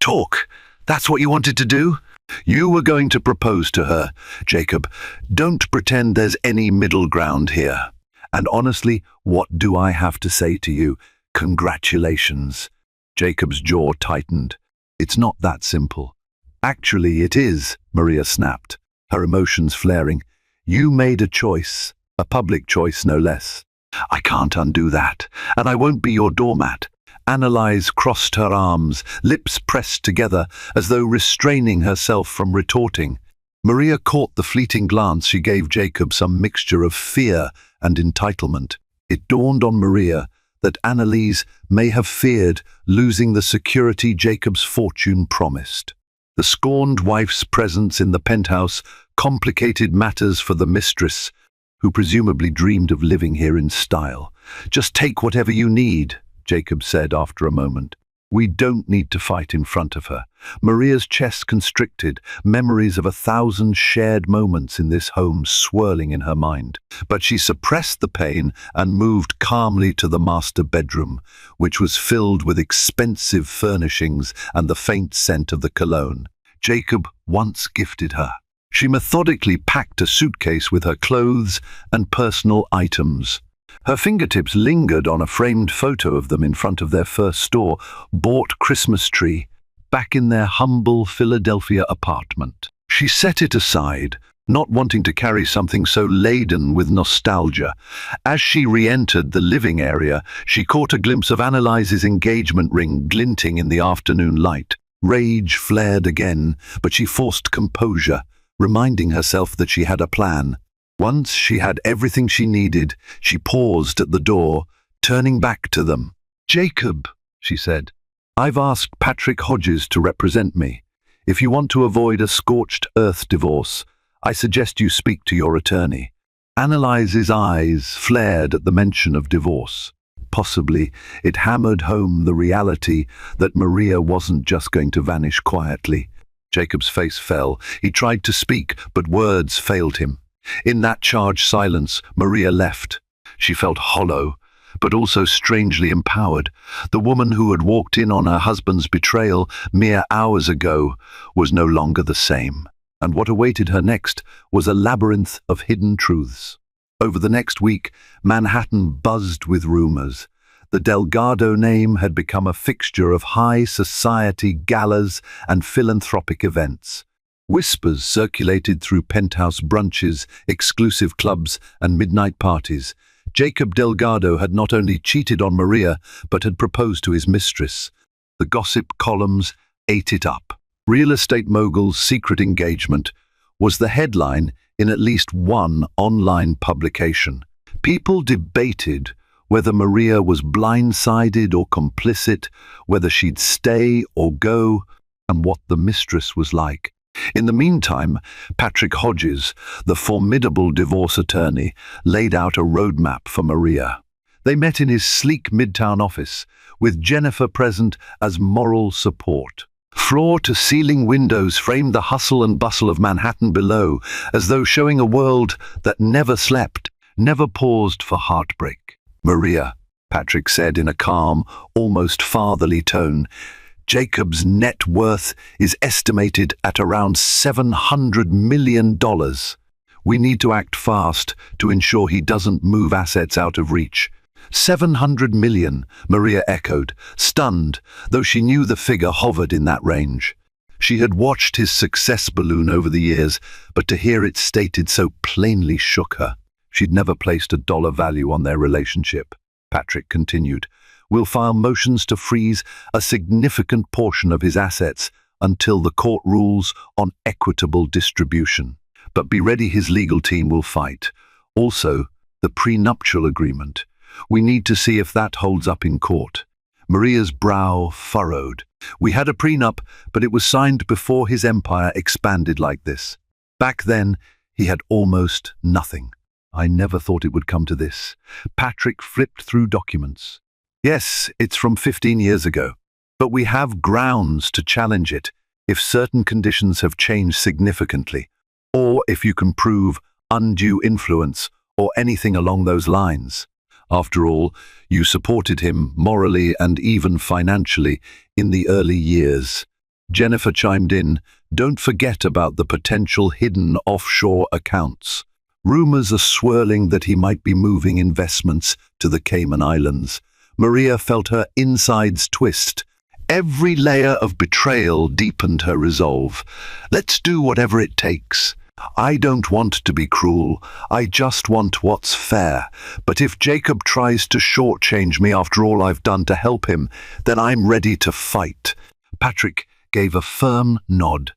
"Talk? That's what you wanted to do? You were going to propose to her, Jacob. Don't pretend there's any middle ground here. And honestly, what do I have to say to you? Congratulations." Jacob's jaw tightened. "It's not that simple." "Actually, it is," Maria snapped, her emotions flaring. "You made a choice, a public choice no less. I can't undo that, and I won't be your doormat." Annalise crossed her arms, lips pressed together, as though restraining herself from retorting. Maria caught the fleeting glance she gave Jacob, some mixture of fear and entitlement. It dawned on Maria that Annalise may have feared losing the security Jacob's fortune promised. The scorned wife's presence in the penthouse complicated matters for the mistress, who presumably dreamed of living here in style. "Just take whatever you need," Jacob said after a moment. "We don't need to fight in front of her." Maria's chest constricted, memories of 1,000 shared moments in this home swirling in her mind. But she suppressed the pain and moved calmly to the master bedroom, which was filled with expensive furnishings and the faint scent of the cologne Jacob once gifted her. She methodically packed a suitcase with her clothes and personal items. Her fingertips lingered on a framed photo of them in front of their first store-bought Christmas tree, back in their humble Philadelphia apartment. She set it aside, not wanting to carry something so laden with nostalgia. As she re-entered the living area, she caught a glimpse of Annalise's engagement ring glinting in the afternoon light. Rage flared again, but she forced composure, reminding herself that she had a plan. Once she had everything she needed, she paused at the door, turning back to them. "Jacob," she said, "I've asked Patrick Hodges to represent me. If you want to avoid a scorched earth divorce, I suggest you speak to your attorney." Annalise's eyes flared at the mention of divorce. Possibly it hammered home the reality that Maria wasn't just going to vanish quietly. Jacob's face fell. He tried to speak, but words failed him. In that charged silence, Maria left. She felt hollow, but also strangely empowered. The woman who had walked in on her husband's betrayal mere hours ago was no longer the same, and what awaited her next was a labyrinth of hidden truths. Over the next week, Manhattan buzzed with rumors. The Delgado name had become a fixture of high society galas and philanthropic events. Whispers circulated through penthouse brunches, exclusive clubs, and midnight parties. Jacob Delgado had not only cheated on Maria, but had proposed to his mistress. The gossip columns ate it up. Real estate mogul's secret engagement was the headline in at least one online publication. People debated whether Maria was blindsided or complicit, whether she'd stay or go, and what the mistress was like. In the meantime, Patrick Hodges, the formidable divorce attorney, laid out a roadmap for Maria. They met in his sleek midtown office, with Jennifer present as moral support. Floor-to-ceiling windows framed the hustle and bustle of Manhattan below, as though showing a world that never slept, never paused for heartbreak. "Maria," Patrick said in a calm, almost fatherly tone, "Jacob's net worth is estimated at around $700 million. We need to act fast to ensure he doesn't move assets out of reach." $700 million, Maria echoed, stunned, though she knew the figure hovered in that range. She had watched his success balloon over the years, but to hear it stated so plainly shook her. She'd never placed a dollar value on their relationship. Patrick continued, "We'll file motions to freeze a significant portion of his assets until the court rules on equitable distribution. But be ready, his legal team will fight. Also, the prenuptial agreement. We need to see if that holds up in court." Maria's brow furrowed. "We had a prenup, but it was signed before his empire expanded like this. Back then, he had almost nothing. I never thought it would come to this." Patrick flipped through documents. "Yes, it's from 15 years ago, but we have grounds to challenge it if certain conditions have changed significantly, or if you can prove undue influence or anything along those lines. After all, you supported him morally and even financially in the early years." Jennifer chimed in, "Don't forget about the potential hidden offshore accounts. Rumors are swirling that he might be moving investments to the Cayman Islands." Maria felt her insides twist. Every layer of betrayal deepened her resolve. "Let's do whatever it takes. I don't want to be cruel. I just want what's fair. But if Jacob tries to shortchange me after all I've done to help him, then I'm ready to fight." Patrick gave a firm nod.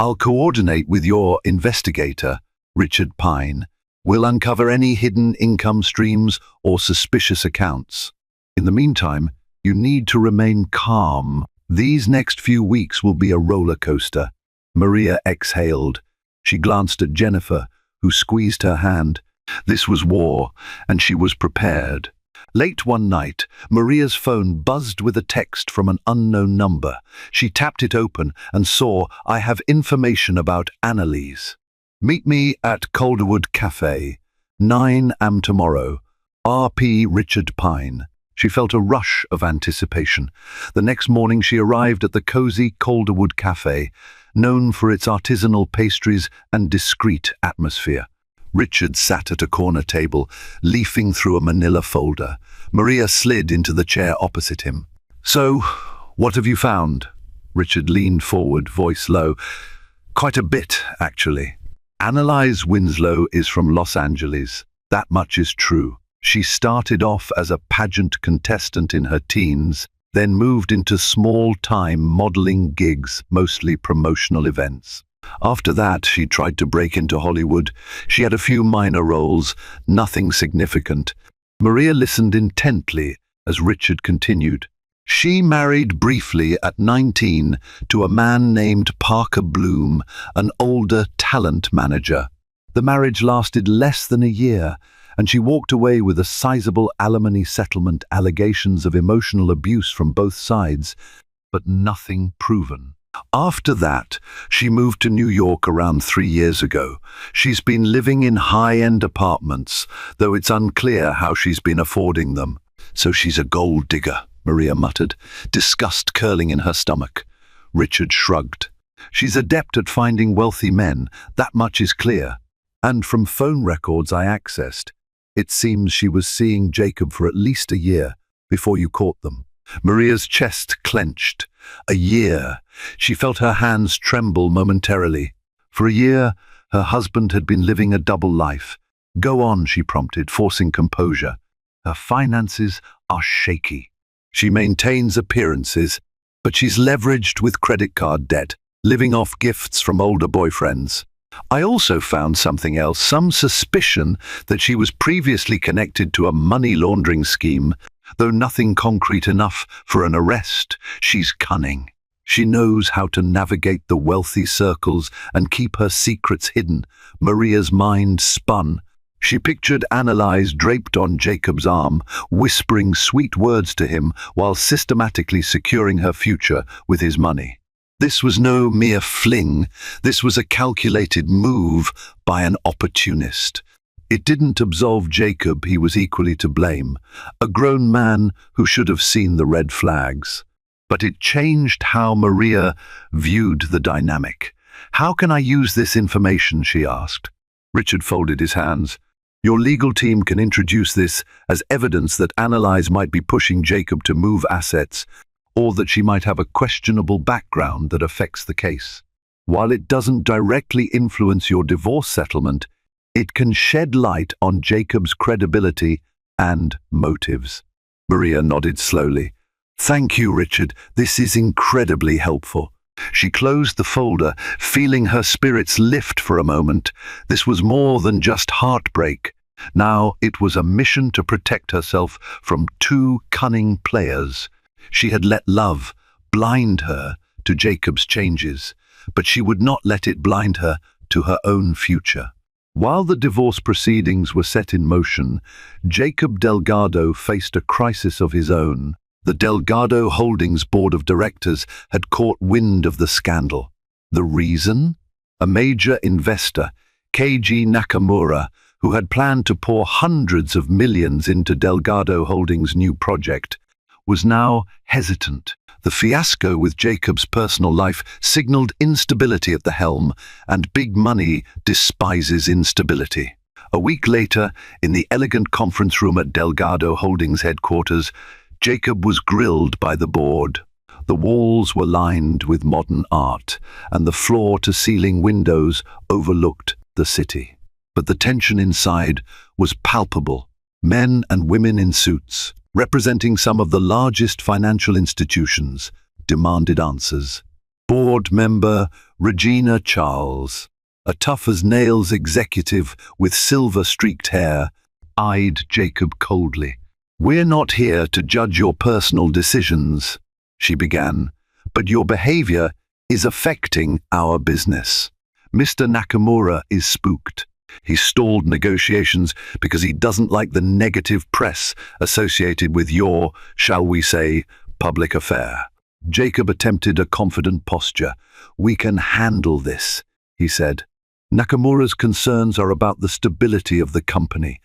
"I'll coordinate with your investigator, Richard Pine. We'll uncover any hidden income streams or suspicious accounts. In the meantime, you need to remain calm. These next few weeks will be a roller coaster." Maria exhaled. She glanced at Jennifer, who squeezed her hand. This was war, and she was prepared. Late one night, Maria's phone buzzed with a text from an unknown number. She tapped it open and saw, "I have information about Annalise. Meet me at Calderwood Cafe, 9 am tomorrow. R.P. Richard Pine." She felt a rush of anticipation. The next morning she arrived at the cozy Calderwood Cafe, known for its artisanal pastries and discreet atmosphere. Richard sat at a corner table, leafing through a manila folder. Maria slid into the chair opposite him. "So, what have you found?" Richard leaned forward, voice low. "Quite a bit, actually. Annalise Winslow is from Los Angeles. That much is true. She started off as a pageant contestant in her teens, then moved into small-time modeling gigs, mostly promotional events. After that, she tried to break into Hollywood. She had a few minor roles, nothing significant." Maria listened intently as Richard continued. "She married briefly at 19 to a man named Parker Bloom, an older talent manager. The marriage lasted less than a year, and she walked away with a sizable alimony settlement, allegations of emotional abuse from both sides, but nothing proven. After that, she moved to New York around 3 years ago. She's been living in high-end apartments, though it's unclear how she's been affording them." "So she's a gold digger," Maria muttered, disgust curling in her stomach. Richard shrugged. "She's adept at finding wealthy men, that much is clear. And from phone records I accessed, It seems she was seeing Jacob for at least a year before you caught them. Maria's chest clenched. A year. She felt her hands tremble momentarily. For a year, her husband had been living a double life. Go on, she prompted, forcing composure. Her finances are shaky. She maintains appearances, but she's leveraged with credit card debt, living off gifts from older boyfriends. I also found something else, some suspicion that she was previously connected to a money laundering scheme. Though nothing concrete enough for an arrest, she's cunning. She knows how to navigate the wealthy circles and keep her secrets hidden. Maria's mind spun. She pictured Annalise draped on Jacob's arm, whispering sweet words to him while systematically securing her future with his money. This was no mere fling. This was a calculated move by an opportunist. It didn't absolve Jacob, he was equally to blame, a grown man who should have seen the red flags. But it changed how Maria viewed the dynamic. How can I use this information, she asked. Richard folded his hands. Your legal team can introduce this as evidence that Annalise might be pushing Jacob to move assets, or that she might have a questionable background that affects the case. While it doesn't directly influence your divorce settlement, it can shed light on Jacob's credibility and motives. Maria nodded slowly. Thank you, Richard. This is incredibly helpful. She closed the folder, feeling her spirits lift for a moment. This was more than just heartbreak. Now it was a mission to protect herself from two cunning players. She had let love blind her to Jacob's changes, but she would not let it blind her to her own future. While the divorce proceedings were set in motion, Jacob Delgado faced a crisis of his own. The Delgado Holdings Board of Directors had caught wind of the scandal. The reason? A major investor, Keiji Nakamura, who had planned to pour hundreds of millions into Delgado Holdings' new project, was now hesitant. The fiasco with Jacob's personal life signaled instability at the helm, and big money despises instability. A week later, in the elegant conference room at Delgado Holdings headquarters, Jacob was grilled by the board. The walls were lined with modern art, and the floor-to-ceiling windows overlooked the city. But the tension inside was palpable. Men and women in suits, representing some of the largest financial institutions, demanded answers. Board member Regina Charles, a tough-as-nails executive with silver-streaked hair, eyed Jacob coldly. We're not here to judge your personal decisions, she began, but your behavior is affecting our business. Mr. Nakamura is spooked. He stalled negotiations because he doesn't like the negative press associated with your, shall we say, public affair. Jacob attempted a confident posture. We can handle this, he said. Nakamura's concerns are about the stability of the company.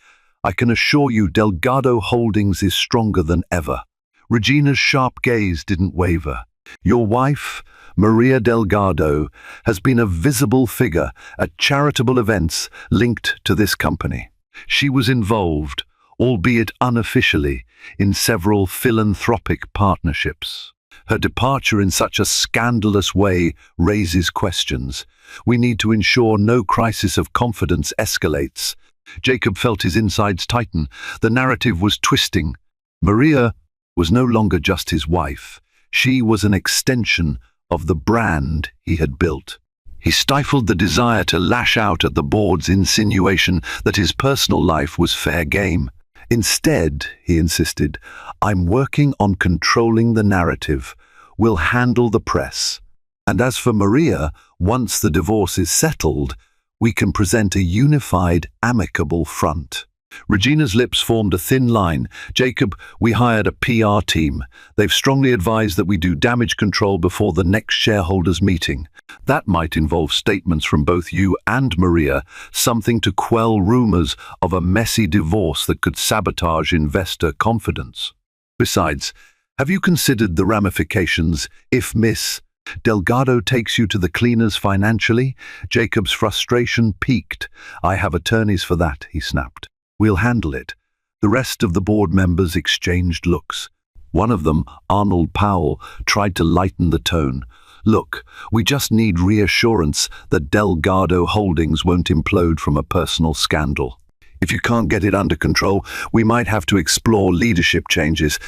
I can assure you Delgado Holdings is stronger than ever. Regina's sharp gaze didn't waver. Your wife, Maria Delgado, has been a visible figure at charitable events linked to this company. She was involved, albeit unofficially, in several philanthropic partnerships. Her departure in such a scandalous way raises questions. We need to ensure no crisis of confidence escalates. Jacob felt his insides tighten. The narrative was twisting. Maria was no longer just his wife. She was an extension of the brand he had built. He stifled the desire to lash out at the board's insinuation that his personal life was fair game. Instead, he insisted, I'm working on controlling the narrative. We'll handle the press. And as for Maria, once the divorce is settled, we can present a unified, amicable front. Regina's lips formed a thin line. Jacob, we hired a PR team. They've strongly advised that we do damage control before the next shareholders' meeting. That might involve statements from both you and Maria, something to quell rumors of a messy divorce that could sabotage investor confidence. Besides, have you considered the ramifications if Miss Delgado takes you to the cleaners financially? Jacob's frustration peaked. I have attorneys for that, he snapped. We'll handle it." The rest of the board members exchanged looks. One of them, Arnold Powell, tried to lighten the tone. "Look, we just need reassurance that Delgado Holdings won't implode from a personal scandal. If you can't get it under control, we might have to explore leadership changes."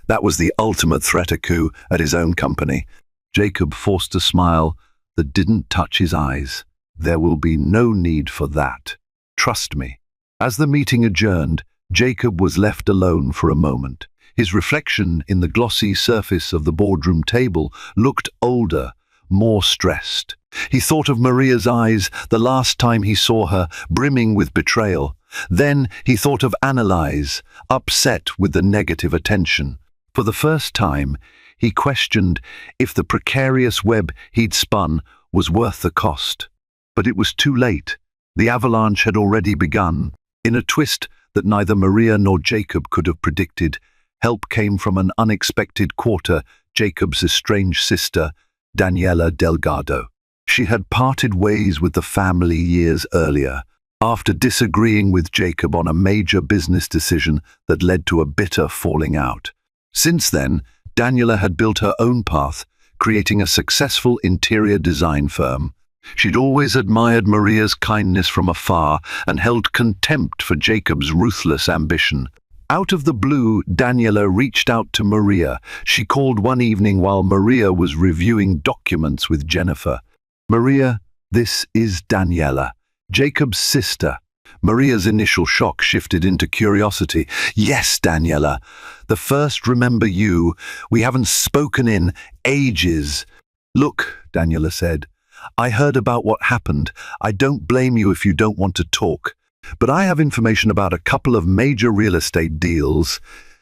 That was the ultimate threat, a coup at his own company. Jacob forced a smile that didn't touch his eyes. "There will be no need for that. Trust me." As the meeting adjourned, Jacob was left alone for a moment. His reflection in the glossy surface of the boardroom table looked older, more stressed. He thought of Maria's eyes the last time he saw her, brimming with betrayal. Then he thought of Annalise, upset with the negative attention. For the first time, he questioned if the precarious web he'd spun was worth the cost. But it was too late. The avalanche had already begun. In a twist that neither Maria nor Jacob could have predicted, help came from an unexpected quarter, Jacob's estranged sister, Daniela Delgado. She had parted ways with the family years earlier, after disagreeing with Jacob on a major business decision that led to a bitter falling out. Since then, Daniela had built her own path, creating a successful interior design firm. She'd always admired Maria's kindness from afar and held contempt for Jacob's ruthless ambition. Out of the blue, Daniela reached out to Maria. She called one evening while Maria was reviewing documents with Jennifer. "Maria, this is Daniela, Jacob's sister." Maria's initial shock shifted into curiosity. "Yes, Daniela. The first remember you. We haven't spoken in ages." "Look," Daniela said, "I heard about what happened. I don't blame you if you don't want to talk. But I have information about a couple of major real estate deals.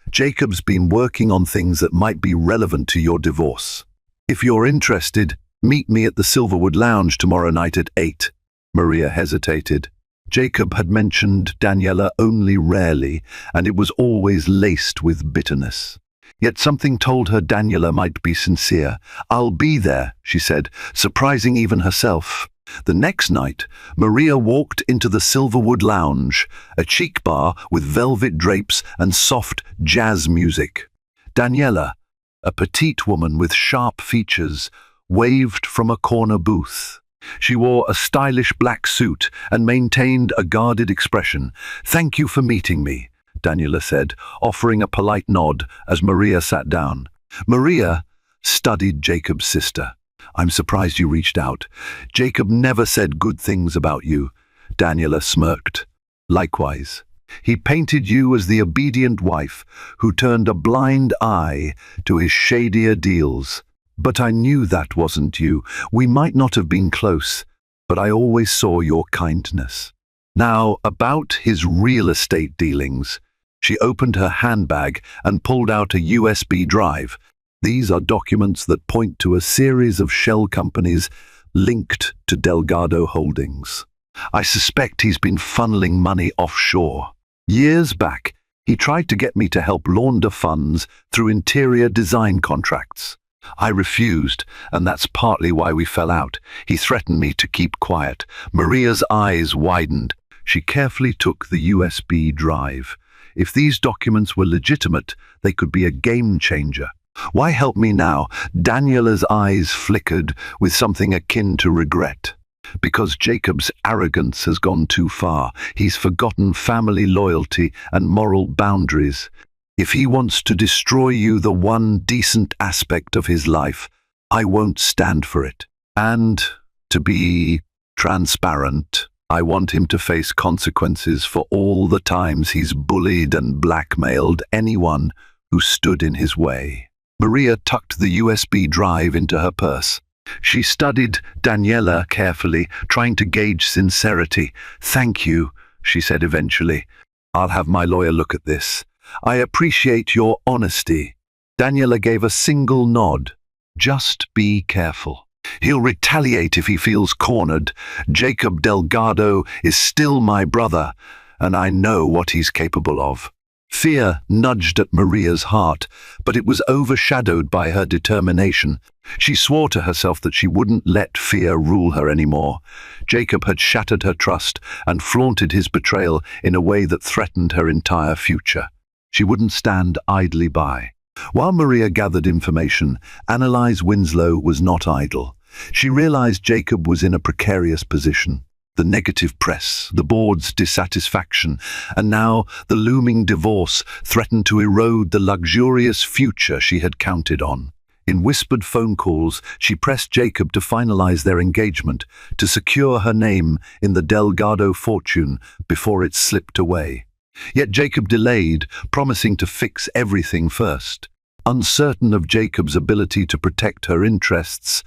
Jacob's been working on things that might be relevant to your divorce. If you're interested, meet me at the Silverwood Lounge tomorrow night at 8. Maria hesitated. Jacob had mentioned Daniela only rarely, and it was always laced with bitterness. Yet something told her Daniela might be sincere. "I'll be there," she said, surprising even herself. The next night, Maria walked into the Silverwood Lounge, a chic bar with velvet drapes and soft jazz music. Daniela, a petite woman with sharp features, waved from a corner booth. She wore a stylish black suit and maintained a guarded expression. "Thank you for meeting me," Daniela said, offering a polite nod as Maria sat down. Maria studied Jacob's sister. "I'm surprised you reached out. Jacob never said good things about you." Daniela smirked. "Likewise. He painted you as the obedient wife who turned a blind eye to his shadier deals. But I knew that wasn't you. We might not have been close, but I always saw your kindness." Now, about his real estate dealings. She opened her handbag and pulled out a USB drive. These are documents that point to a series of shell companies linked to Delgado Holdings. I suspect he's been funneling money offshore. Years back, he tried to get me to help launder funds through interior design contracts. I refused, and that's partly why we fell out. He threatened me to keep quiet. Maria's eyes widened. She carefully took the USB drive. If these documents were legitimate, they could be a game changer. "Why help me now?" Daniela's eyes flickered with something akin to regret. "Because Jacob's arrogance has gone too far. He's forgotten family loyalty and moral boundaries. If he wants to destroy you, the one decent aspect of his life, I won't stand for it. And, to be transparent, I want him to face consequences for all the times he's bullied and blackmailed anyone who stood in his way." Maria tucked the USB drive into her purse. She studied Daniela carefully, trying to gauge sincerity. "Thank you," she said eventually. "I'll have my lawyer look at this. I appreciate your honesty." Daniela gave a single nod. "Just be careful. He'll retaliate if he feels cornered. Jacob Delgado is still my brother, and I know what he's capable of." Fear nudged at Maria's heart, but it was overshadowed by her determination. She swore to herself that she wouldn't let fear rule her anymore. Jacob had shattered her trust and flaunted his betrayal in a way that threatened her entire future. She wouldn't stand idly by. While Maria gathered information, Annalise Winslow was not idle. She realized Jacob was in a precarious position. The negative press, the board's dissatisfaction, and now the looming divorce threatened to erode the luxurious future she had counted on. In whispered phone calls, she pressed Jacob to finalize their engagement, to secure her name in the Delgado fortune before it slipped away. Yet Jacob delayed, promising to fix everything first. Uncertain of Jacob's ability to protect her interests,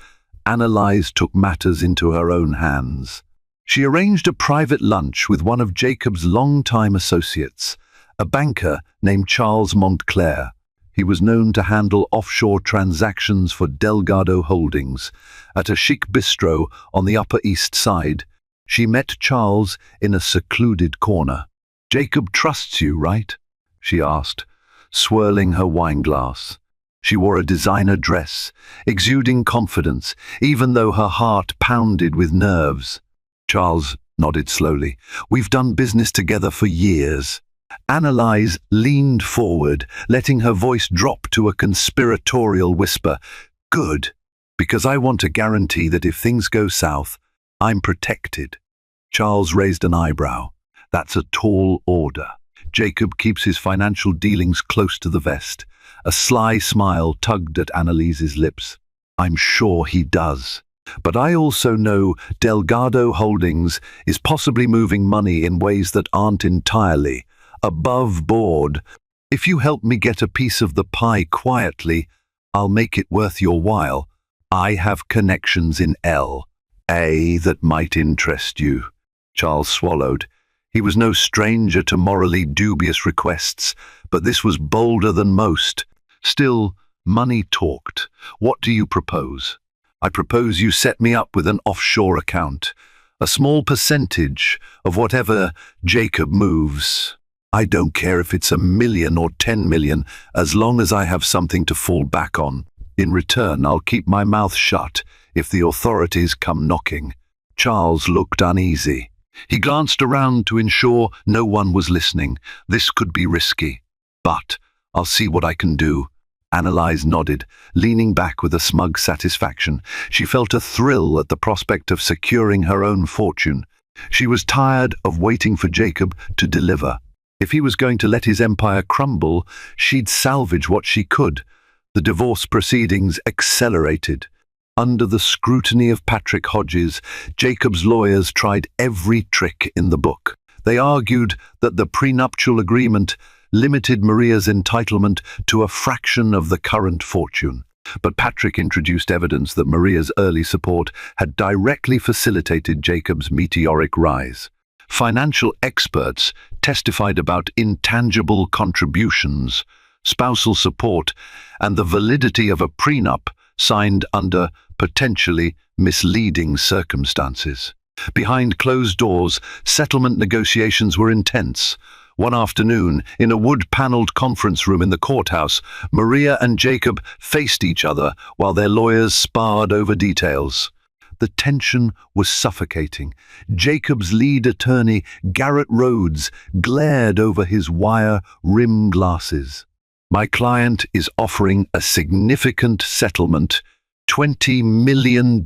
Annalise took matters into her own hands. She arranged a private lunch with one of Jacob's longtime associates, a banker named Charles Montclair. He was known to handle offshore transactions for Delgado Holdings. At a chic bistro on the Upper East Side, she met Charles in a secluded corner. "Jacob trusts you, right?" she asked, swirling her wineglass. She wore a designer dress, exuding confidence, even though her heart pounded with nerves. Charles nodded slowly. "We've done business together for years." Annalise leaned forward, letting her voice drop to a conspiratorial whisper. "Good, because I want to guarantee that if things go south, I'm protected." Charles raised an eyebrow. "That's a tall order." Jacob keeps his financial dealings close to the vest. A sly smile tugged at Annalise's lips. "I'm sure he does. But I also know Delgado Holdings is possibly moving money in ways that aren't entirely above board. If you help me get a piece of the pie quietly, I'll make it worth your while. I have connections in L.A. that might interest you." Charles swallowed. He was no stranger to morally dubious requests, but this was bolder than most. Still, money talked. "What do you propose?" "I propose you set me up with an offshore account. A small percentage of whatever Jacob moves. I don't care if it's 1 million or 10 million, as long as I have something to fall back on. In return, I'll keep my mouth shut if the authorities come knocking." Charles looked uneasy. He glanced around to ensure no one was listening. This could be risky. "But I'll see what I can do." Annalise nodded, leaning back with a smug satisfaction. She felt a thrill at the prospect of securing her own fortune. She was tired of waiting for Jacob to deliver. If he was going to let his empire crumble, she'd salvage what she could. The divorce proceedings accelerated. Under the scrutiny of Patrick Hodges, Jacob's lawyers tried every trick in the book. They argued that the prenuptial agreement limited Maria's entitlement to a fraction of the current fortune. But Patrick introduced evidence that Maria's early support had directly facilitated Jacob's meteoric rise. Financial experts testified about intangible contributions, spousal support, and the validity of a prenup signed under potentially misleading circumstances. Behind closed doors, settlement negotiations were intense. One afternoon, in a wood-paneled conference room in the courthouse, Maria and Jacob faced each other while their lawyers sparred over details. The tension was suffocating. Jacob's lead attorney, Garrett Rhodes, glared over his wire-rimmed glasses. "My client is offering a significant settlement, $20 million.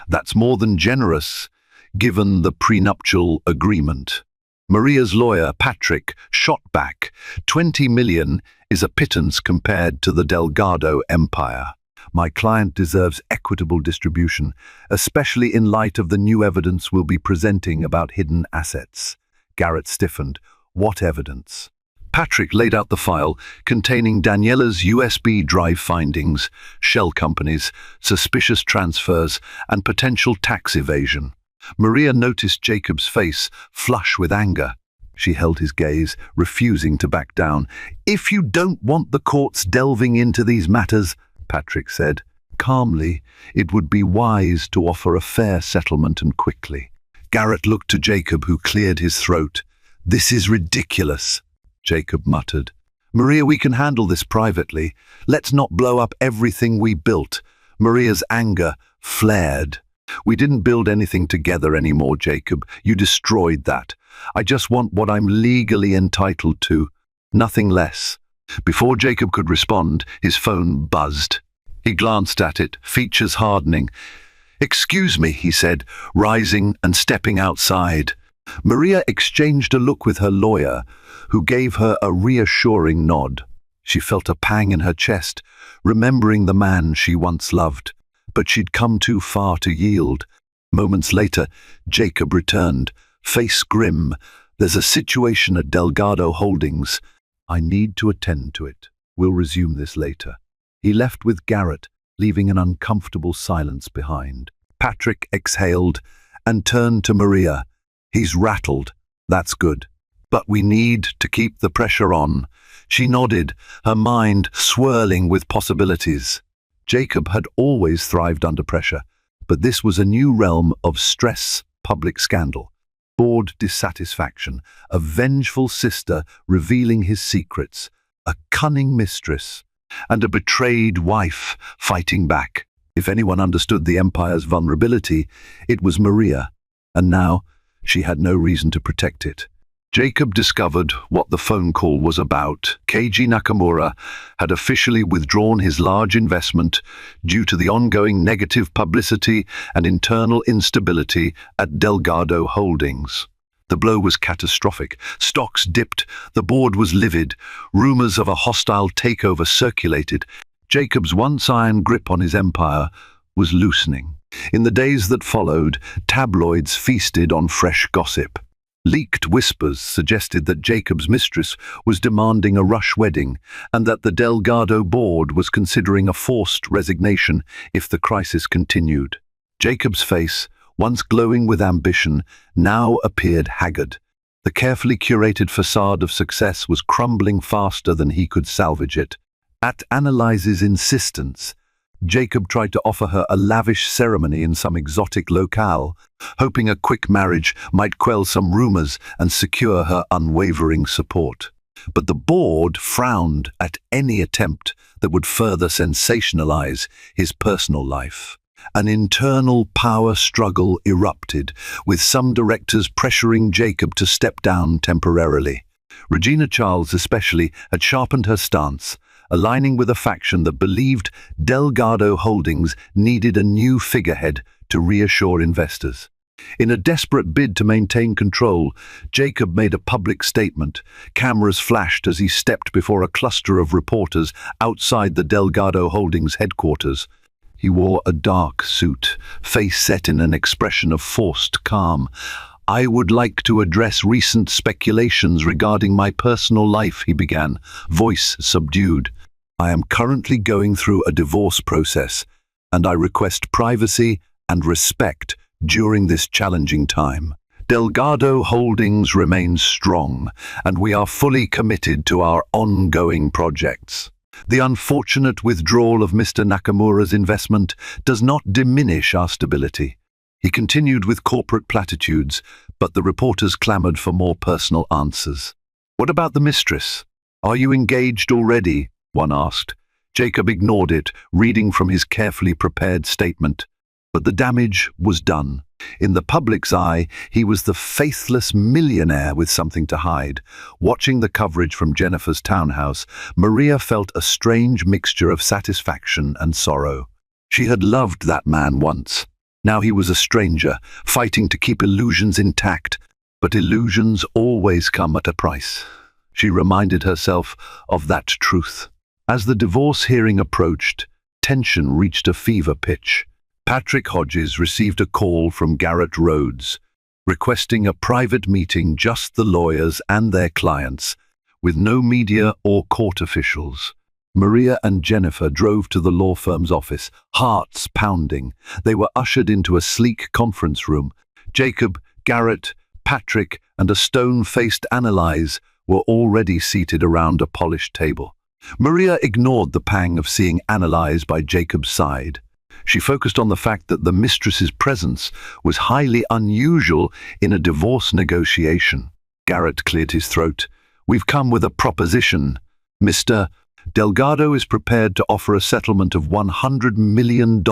That's more than generous, given the prenuptial agreement." Maria's lawyer, Patrick, shot back. $20 million is a pittance compared to the Delgado empire. "My client deserves equitable distribution, especially in light of the new evidence we'll be presenting about hidden assets." Garrett stiffened. "What evidence?" Patrick laid out the file containing Daniela's USB drive findings, shell companies, suspicious transfers, and potential tax evasion. Maria noticed Jacob's face flush with anger. She held his gaze, refusing to back down. "If you don't want the courts delving into these matters," Patrick said calmly, "it would be wise to offer a fair settlement and quickly." Garrett looked to Jacob, who cleared his throat. "This is ridiculous." Jacob muttered. "Maria, we can handle this privately. Let's not blow up everything we built." Maria's anger flared. "We didn't build anything together anymore, Jacob. You destroyed that. I just want what I'm legally entitled to. Nothing less." Before Jacob could respond, his phone buzzed. He glanced at it, features hardening. "Excuse me," he said, rising and stepping outside. Maria exchanged a look with her lawyer, who gave her a reassuring nod. She felt a pang in her chest, remembering the man she once loved, but she'd come too far to yield. Moments later, Jacob returned, face grim. "There's a situation at Delgado Holdings. I need to attend to it. We'll resume this later." He left with Garrett, leaving an uncomfortable silence behind. Patrick exhaled and turned to Maria. "He's rattled. That's good. But we need to keep the pressure on." She nodded, her mind swirling with possibilities. Jacob had always thrived under pressure, but this was a new realm of stress, public scandal, bored dissatisfaction, a vengeful sister revealing his secrets, a cunning mistress, and a betrayed wife fighting back. If anyone understood the Empire's vulnerability, it was Maria, and now she had no reason to protect it. Jacob discovered what the phone call was about. Keiji Nakamura had officially withdrawn his large investment due to the ongoing negative publicity and internal instability at Delgado Holdings. The blow was catastrophic. Stocks dipped, the board was livid, rumors of a hostile takeover circulated. Jacob's once iron grip on his empire was loosening. In the days that followed, tabloids feasted on fresh gossip. Leaked whispers suggested that Jacob's mistress was demanding a rush wedding and that the Delgado board was considering a forced resignation if the crisis continued. Jacob's face, once glowing with ambition, now appeared haggard. The carefully curated facade of success was crumbling faster than he could salvage it. At Annalise's insistence, Jacob tried to offer her a lavish ceremony in some exotic locale, hoping a quick marriage might quell some rumors and secure her unwavering support. But the board frowned at any attempt that would further sensationalize his personal life. An internal power struggle erupted, with some directors pressuring Jacob to step down temporarily. Regina Charles especially had sharpened her stance, aligning with a faction that believed Delgado Holdings needed a new figurehead to reassure investors. In a desperate bid to maintain control, Jacob made a public statement. Cameras flashed as he stepped before a cluster of reporters outside the Delgado Holdings headquarters. He wore a dark suit, face set in an expression of forced calm. "I would like to address recent speculations regarding my personal life," he began, voice subdued. "I am currently going through a divorce process, and I request privacy and respect during this challenging time. Delgado Holdings remains strong, and we are fully committed to our ongoing projects. The unfortunate withdrawal of Mr. Nakamura's investment does not diminish our stability." He continued with corporate platitudes, but the reporters clamored for more personal answers. "What about the mistress? Are you engaged already?" one asked. Jacob ignored it, reading from his carefully prepared statement. But the damage was done. In the public's eye, he was the faithless millionaire with something to hide. Watching the coverage from Jennifer's townhouse, Maria felt a strange mixture of satisfaction and sorrow. She had loved that man once. Now he was a stranger, fighting to keep illusions intact. But illusions always come at a price. She reminded herself of that truth. As the divorce hearing approached, tension reached a fever pitch. Patrick Hodges received a call from Garrett Rhodes, requesting a private meeting, just the lawyers and their clients, with no media or court officials. Maria and Jennifer drove to the law firm's office, hearts pounding. They were ushered into a sleek conference room. Jacob, Garrett, Patrick, and a stone-faced Annalise were already seated around a polished table. Maria ignored the pang of seeing Annalise by Jacob's side. She focused on the fact that the mistress's presence was highly unusual in a divorce negotiation. Garrett cleared his throat. We've come with a proposition. Mr. Delgado is prepared to offer a settlement of $100 million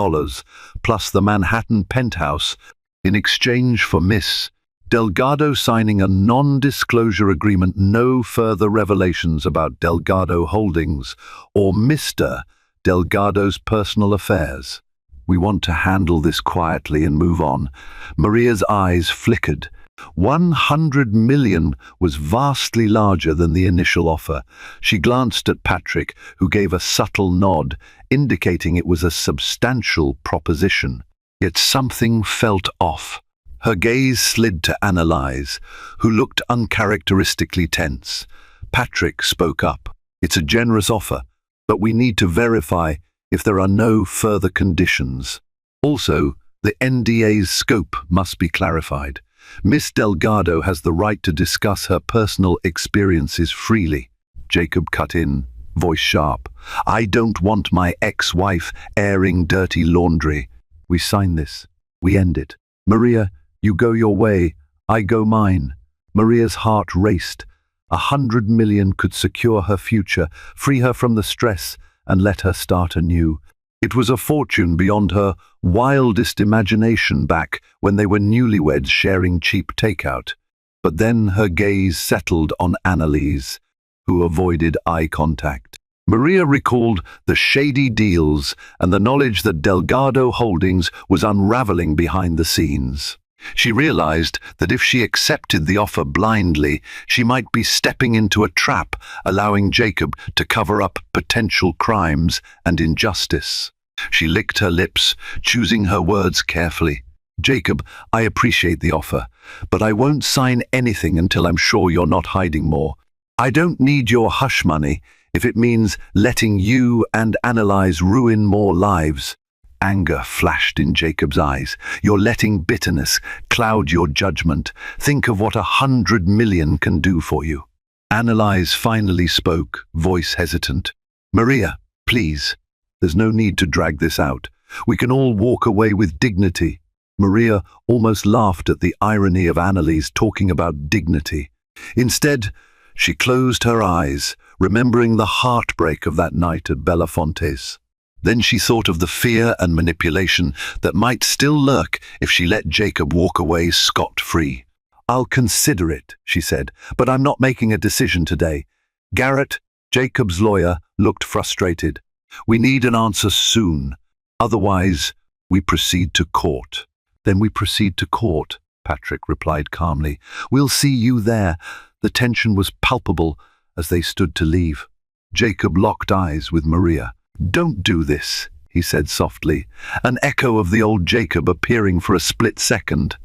plus the Manhattan penthouse in exchange for Miss Delgado signing a non-disclosure agreement, no further revelations about Delgado Holdings or Mr. Delgado's personal affairs. We want to handle this quietly and move on. Maria's eyes flickered. 100 million was vastly larger than the initial offer. She glanced at Patrick, who gave a subtle nod, indicating it was a substantial proposition. Yet something felt off. Her gaze slid to Annalise, who looked uncharacteristically tense. Patrick spoke up. It's a generous offer, but we need to verify if there are no further conditions. Also, the NDA's scope must be clarified. Miss Delgado has the right to discuss her personal experiences freely. Jacob cut in, voice sharp. I don't want my ex-wife airing dirty laundry. We sign this. We end it. Maria, you go your way, I go mine. Maria's heart raced. 100 million could secure her future, free her from the stress, and let her start anew. It was a fortune beyond her wildest imagination back when they were newlyweds sharing cheap takeout. But then her gaze settled on Annalise, who avoided eye contact. Maria recalled the shady deals and the knowledge that Delgado Holdings was unraveling behind the scenes. She realized that if she accepted the offer blindly, she might be stepping into a trap, allowing Jacob to cover up potential crimes and injustice. She licked her lips, choosing her words carefully. Jacob, I appreciate the offer, but I won't sign anything until I'm sure you're not hiding more. I don't need your hush money if it means letting you and Annalise ruin more lives. Anger flashed in Jacob's eyes. You're letting bitterness cloud your judgment. Think of what 100 million can do for you. Annalise finally spoke, voice hesitant. Maria, please. There's no need to drag this out. We can all walk away with dignity. Maria almost laughed at the irony of Annalise talking about dignity. Instead, she closed her eyes, remembering the heartbreak of that night at Belafonte's. Then she thought of the fear and manipulation that might still lurk if she let Jacob walk away scot-free. I'll consider it, she said, but I'm not making a decision today. Garrett, Jacob's lawyer, looked frustrated. We need an answer soon. Otherwise, we proceed to court. Then we proceed to court, Patrick replied calmly. We'll see you there. The tension was palpable as they stood to leave. Jacob locked eyes with Maria. Don't do this, he said softly, an echo of the old Jacob appearing for a split second.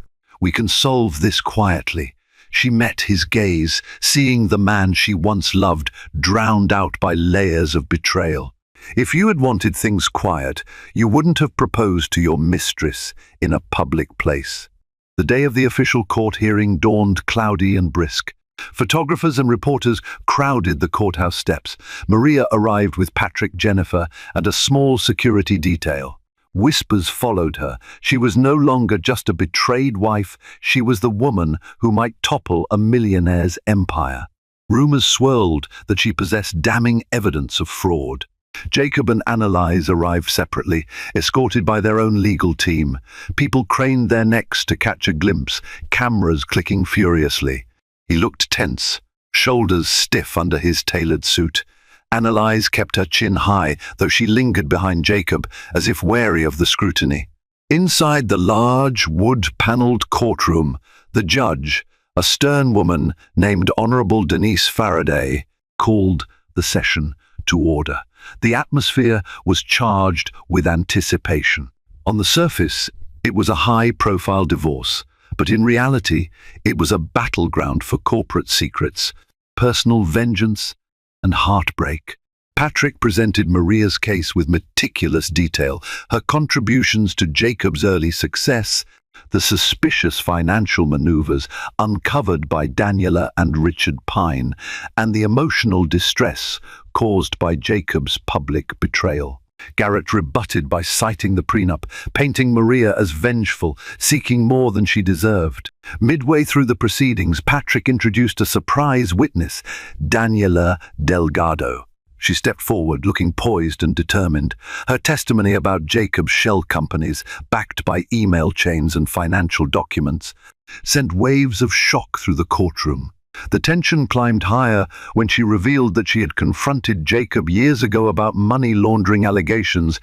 We can solve this quietly. She met his gaze, seeing the man she once loved drowned out by layers of betrayal. If you had wanted things quiet, you wouldn't have proposed to your mistress in a public place. The day of the official court hearing dawned cloudy and brisk. Photographers and reporters crowded the courthouse steps. Maria arrived with Patrick, Jennifer, and a small security detail. Whispers followed her. She was no longer just a betrayed wife. She was the woman who might topple a millionaire's empire. Rumors swirled that she possessed damning evidence of fraud. Jacob and Annalise arrived separately, escorted by their own legal team. People craned their necks to catch a glimpse, cameras clicking furiously. He looked tense, shoulders stiff under his tailored suit. Annalise kept her chin high, though she lingered behind Jacob, as if wary of the scrutiny. Inside the large, wood-paneled courtroom, the judge, a stern woman named Honorable Denise Faraday, called the session to order. The atmosphere was charged with anticipation. On the surface, it was a high-profile divorce, but in reality, it was a battleground for corporate secrets, personal vengeance, and heartbreak. Patrick presented Maria's case with meticulous detail, her contributions to Jacob's early success, the suspicious financial maneuvers uncovered by Daniela and Richard Pine, and the emotional distress caused by Jacob's public betrayal. Garrett rebutted by citing the prenup, painting Maria as vengeful, seeking more than she deserved. Midway through the proceedings, Patrick introduced a surprise witness, Daniela Delgado. She stepped forward, looking poised and determined. Her testimony about Jacob's shell companies, backed by email chains and financial documents, sent waves of shock through the courtroom. The tension climbed higher when she revealed that she had confronted Jacob years ago about money laundering allegations,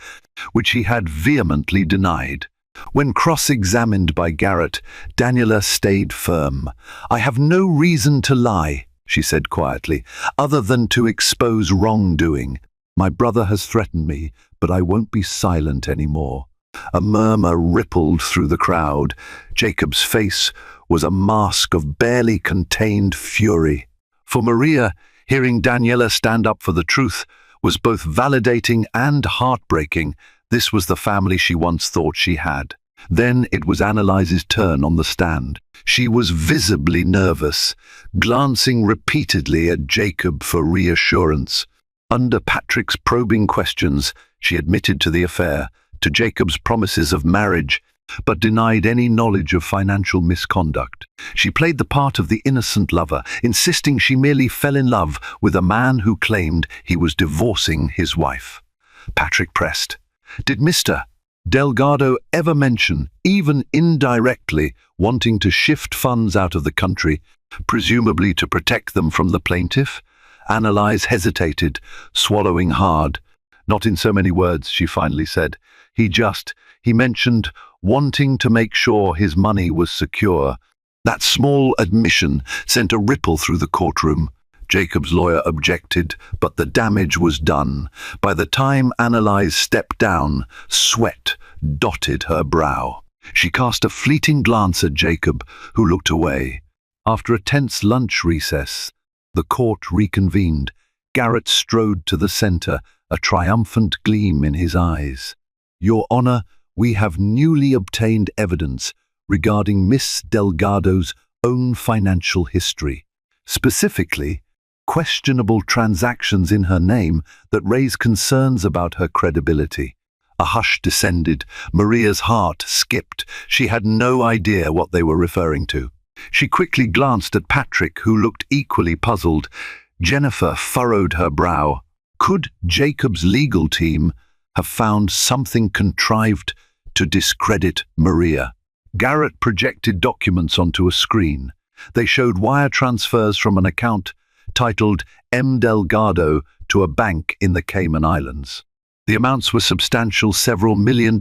which he had vehemently denied. When cross-examined by Garrett, Daniela stayed firm. "I have no reason to lie," she said quietly, "other than to expose wrongdoing. My brother has threatened me, but I won't be silent anymore." A murmur rippled through the crowd. Jacob's face was a mask of barely contained fury. For Maria, hearing Daniela stand up for the truth was both validating and heartbreaking. This was the family she once thought she had. Then it was Annalise's turn on the stand. She was visibly nervous, glancing repeatedly at Jacob for reassurance. Under Patrick's probing questions, she admitted to the affair, to Jacob's promises of marriage, but denied any knowledge of financial misconduct. She played the part of the innocent lover, insisting she merely fell in love with a man who claimed he was divorcing his wife. Patrick pressed, "Did Mr. Delgado ever mention, even indirectly, wanting to shift funds out of the country, presumably to protect them from the plaintiff?" Annalise hesitated, swallowing hard. "Not in so many words," she finally said. He mentioned wanting to make sure his money was secure." That small admission sent a ripple through the courtroom. Jacob's lawyer objected, but the damage was done. By the time Annalise stepped down, sweat dotted her brow. She cast a fleeting glance at Jacob, who looked away. After a tense lunch recess, the court reconvened. Garrett strode to the center, a triumphant gleam in his eyes. "Your Honor, we have newly obtained evidence regarding Miss Delgado's own financial history, specifically questionable transactions in her name that raise concerns about her credibility." A hush descended. Maria's heart skipped. She had no idea what they were referring to. She quickly glanced at Patrick, who looked equally puzzled. Jennifer furrowed her brow. Could Jacob's legal team have found something contrived to discredit Maria? Garrett projected documents onto a screen. They showed wire transfers from an account titled M. Delgado to a bank in the Cayman Islands. The amounts were substantial, several $1 million.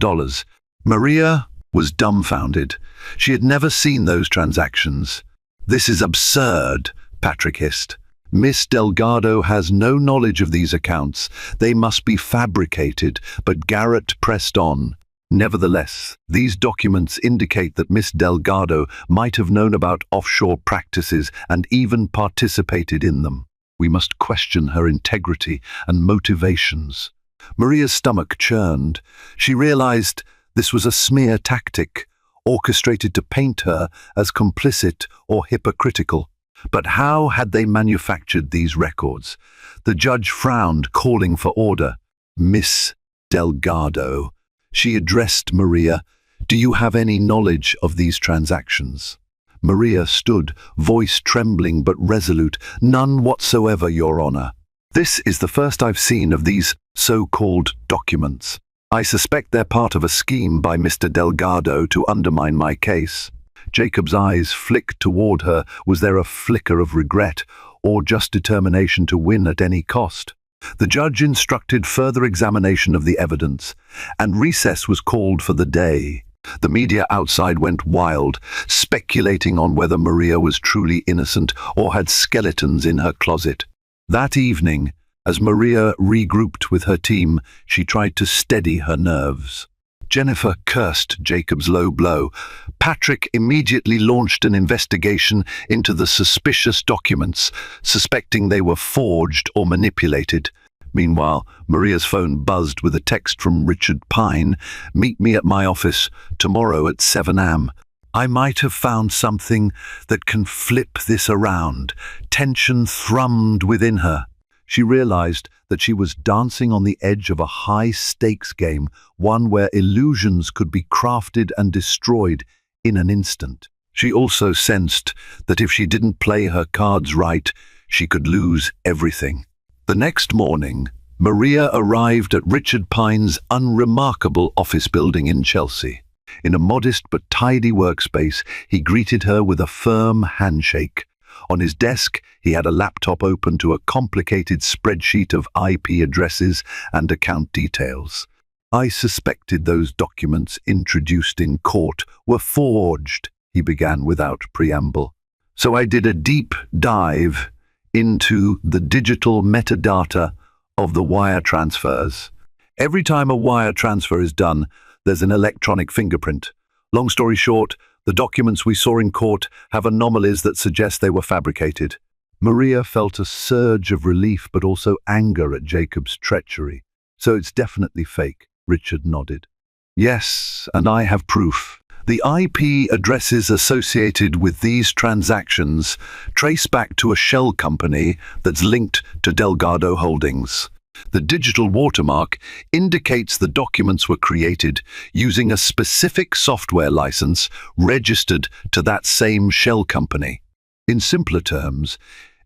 Maria was dumbfounded. She had never seen those transactions. "This is absurd," Patrick hissed. "Miss Delgado has no knowledge of these accounts. They must be fabricated," but Garrett pressed on. "Nevertheless, these documents indicate that Miss Delgado might have known about offshore practices and even participated in them. We must question her integrity and motivations." Maria's stomach churned. She realized this was a smear tactic, orchestrated to paint her as complicit or hypocritical. But how had they manufactured these records? The judge frowned, calling for order. "Miss Delgado," she addressed Maria, "do you have any knowledge of these transactions?" Maria stood, voice trembling but resolute. "None whatsoever, Your Honor. This is the first I've seen of these so-called documents. I suspect they're part of a scheme by Mr. Delgado to undermine my case." Jacob's eyes flicked toward her. Was there a flicker of regret, or just determination to win at any cost? The judge instructed further examination of the evidence, and recess was called for the day. The media outside went wild, speculating on whether Maria was truly innocent or had skeletons in her closet. That evening, as Maria regrouped with her team, she tried to steady her nerves. Jennifer cursed Jacob's low blow. Patrick immediately launched an investigation into the suspicious documents, suspecting they were forged or manipulated. Meanwhile, Maria's phone buzzed with a text from Richard Pine. "Meet me at my office tomorrow at 7 a.m. I might have found something that can flip this around." Tension thrummed within her. She realized that she was dancing on the edge of a high-stakes game, one where illusions could be crafted and destroyed in an instant. She also sensed that if she didn't play her cards right, she could lose everything. The next morning, Maria arrived at Richard Pine's unremarkable office building in Chelsea. In a modest but tidy workspace, he greeted her with a firm handshake. On his desk, he had a laptop open to a complicated spreadsheet of IP addresses and account details. "I suspected those documents introduced in court were forged," he began without preamble. "So I did a deep dive into the digital metadata of the wire transfers. Every time a wire transfer is done, there's an electronic fingerprint. Long story short, the documents we saw in court have anomalies that suggest they were fabricated." Maria felt a surge of relief but also anger at Jacob's treachery. "So it's definitely fake," Richard nodded. "Yes, and I have proof. The IP addresses associated with these transactions trace back to a shell company that's linked to Delgado Holdings. The digital watermark indicates the documents were created using a specific software license registered to that same shell company. In simpler terms,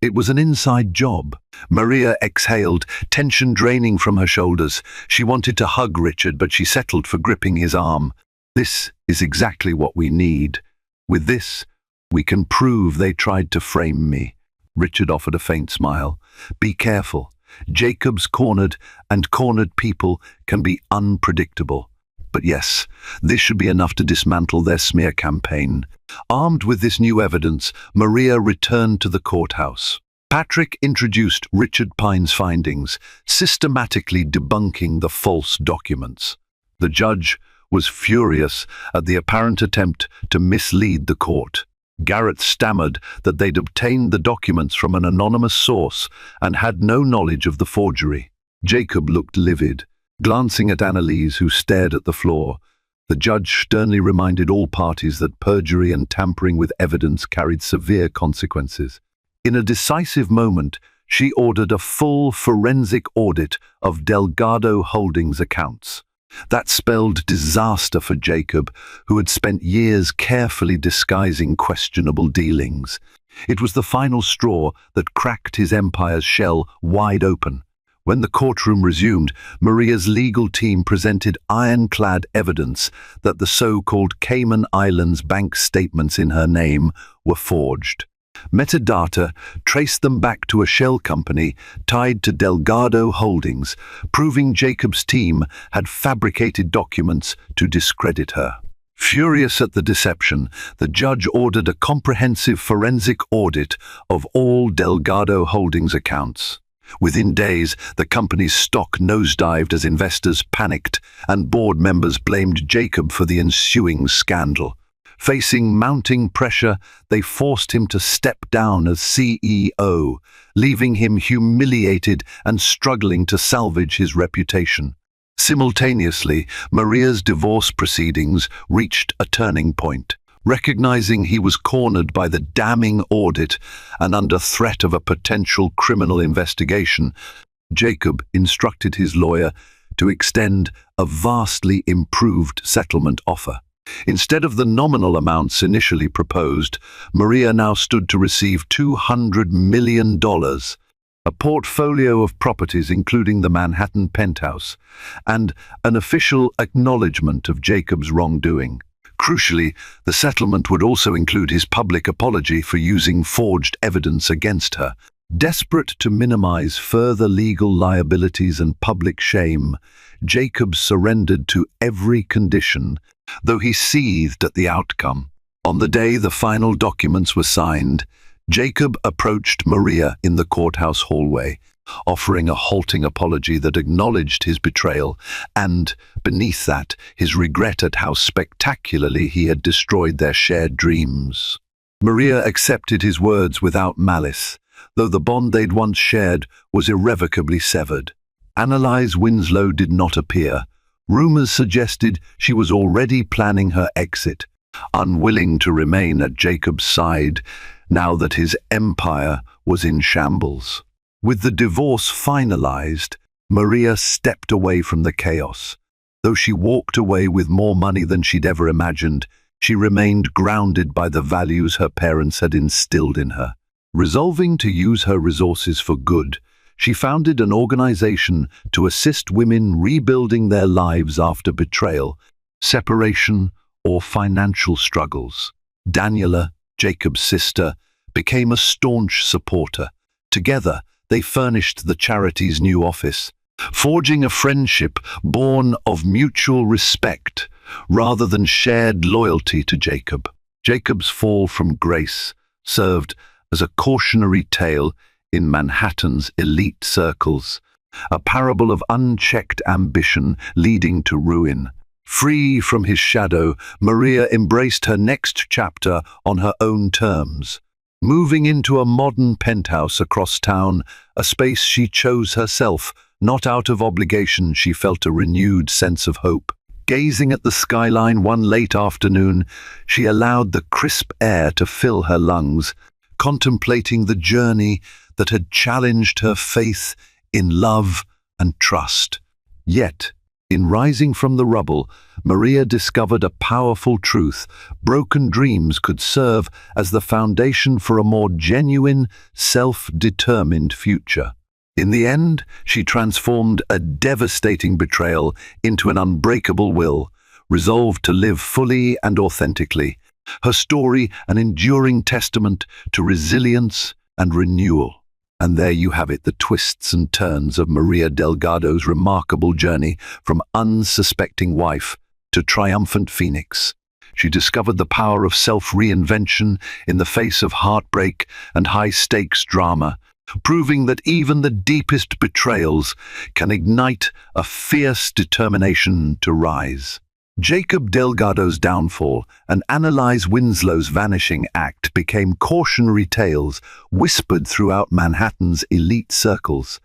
it was an inside job." Maria exhaled, tension draining from her shoulders. She wanted to hug Richard, but she settled for gripping his arm. "This is exactly what we need. With this, we can prove they tried to frame me." Richard offered a faint smile. "Be careful. Jacob's cornered, and cornered people can be unpredictable. But yes, this should be enough to dismantle their smear campaign." Armed with this new evidence, Maria returned to the courthouse. Patrick introduced Richard Pine's findings, systematically debunking the false documents. The judge was furious at the apparent attempt to mislead the court. Garrett stammered that they'd obtained the documents from an anonymous source and had no knowledge of the forgery. Jacob looked livid, glancing at Annalise, who stared at the floor. The judge sternly reminded all parties that perjury and tampering with evidence carried severe consequences. In a decisive moment, she ordered a full forensic audit of Delgado Holdings' accounts. That spelled disaster for Jacob, who had spent years carefully disguising questionable dealings. It was the final straw that cracked his empire's shell wide open. When the courtroom resumed, Maria's legal team presented ironclad evidence that the so-called Cayman Islands bank statements in her name were forged. Metadata traced them back to a shell company tied to Delgado Holdings, proving Jacob's team had fabricated documents to discredit her. Furious at the deception, the judge ordered a comprehensive forensic audit of all Delgado Holdings accounts. Within days, the company's stock nosedived as investors panicked, and board members blamed Jacob for the ensuing scandal. Facing mounting pressure, they forced him to step down as CEO, leaving him humiliated and struggling to salvage his reputation. Simultaneously, Maria's divorce proceedings reached a turning point. Recognizing he was cornered by the damning audit and under threat of a potential criminal investigation, Jacob instructed his lawyer to extend a vastly improved settlement offer. Instead of the nominal amounts initially proposed, Maria now stood to receive $200 million, a portfolio of properties including the Manhattan penthouse, and an official acknowledgement of Jacob's wrongdoing. Crucially, the settlement would also include his public apology for using forged evidence against her. Desperate to minimize further legal liabilities and public shame, Jacob surrendered to every condition, though he seethed at the outcome. On the day the final documents were signed, Jacob approached Maria in the courthouse hallway, offering a halting apology that acknowledged his betrayal and, beneath that, his regret at how spectacularly he had destroyed their shared dreams. Maria accepted his words without malice, though the bond they'd once shared was irrevocably severed. Annalise Winslow did not appear. Rumors suggested she was already planning her exit, unwilling to remain at Jacob's side now that his empire was in shambles. With the divorce finalized, Maria stepped away from the chaos. Though she walked away with more money than she'd ever imagined, she remained grounded by the values her parents had instilled in her. Resolving to use her resources for good, she founded an organization to assist women rebuilding their lives after betrayal, separation, or financial struggles. Daniela, Jacob's sister, became a staunch supporter. Together, they furnished the charity's new office, forging a friendship born of mutual respect rather than shared loyalty to Jacob. Jacob's fall from grace served as a cautionary tale in Manhattan's elite circles, a parable of unchecked ambition leading to ruin. Free from his shadow, Maria embraced her next chapter on her own terms, moving into a modern penthouse across town, a space she chose herself. Not out of obligation, she felt a renewed sense of hope. Gazing at the skyline one late afternoon, she allowed the crisp air to fill her lungs, contemplating the journey that had challenged her faith in love and trust. Yet, in rising from the rubble, Maria discovered a powerful truth. Broken dreams could serve as the foundation for a more genuine, self-determined future. In the end, she transformed a devastating betrayal into an unbreakable will, resolved to live fully and authentically. Her story an enduring testament to resilience and renewal. And there you have it, the twists and turns of Maria Delgado's remarkable journey from unsuspecting wife to triumphant phoenix. She discovered the power of self-reinvention in the face of heartbreak and high-stakes drama, proving that even the deepest betrayals can ignite a fierce determination to rise. Jacob Delgado's downfall and Annalise Winslow's vanishing act became cautionary tales whispered throughout Manhattan's elite circles,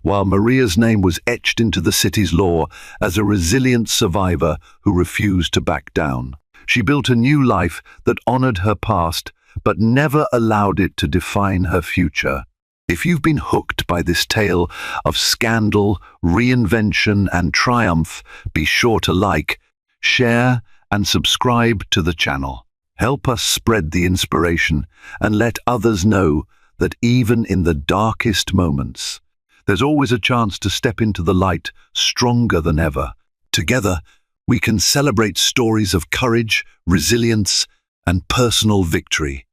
while Maria's name was etched into the city's lore as a resilient survivor who refused to back down. She built a new life that honored her past, but never allowed it to define her future. If you've been hooked by this tale of scandal, reinvention, and triumph, be sure to like, share, and subscribe to the channel. Help us spread the inspiration and let others know that even in the darkest moments, there's always a chance to step into the light stronger than ever. Together, we can celebrate stories of courage, resilience, and personal victory.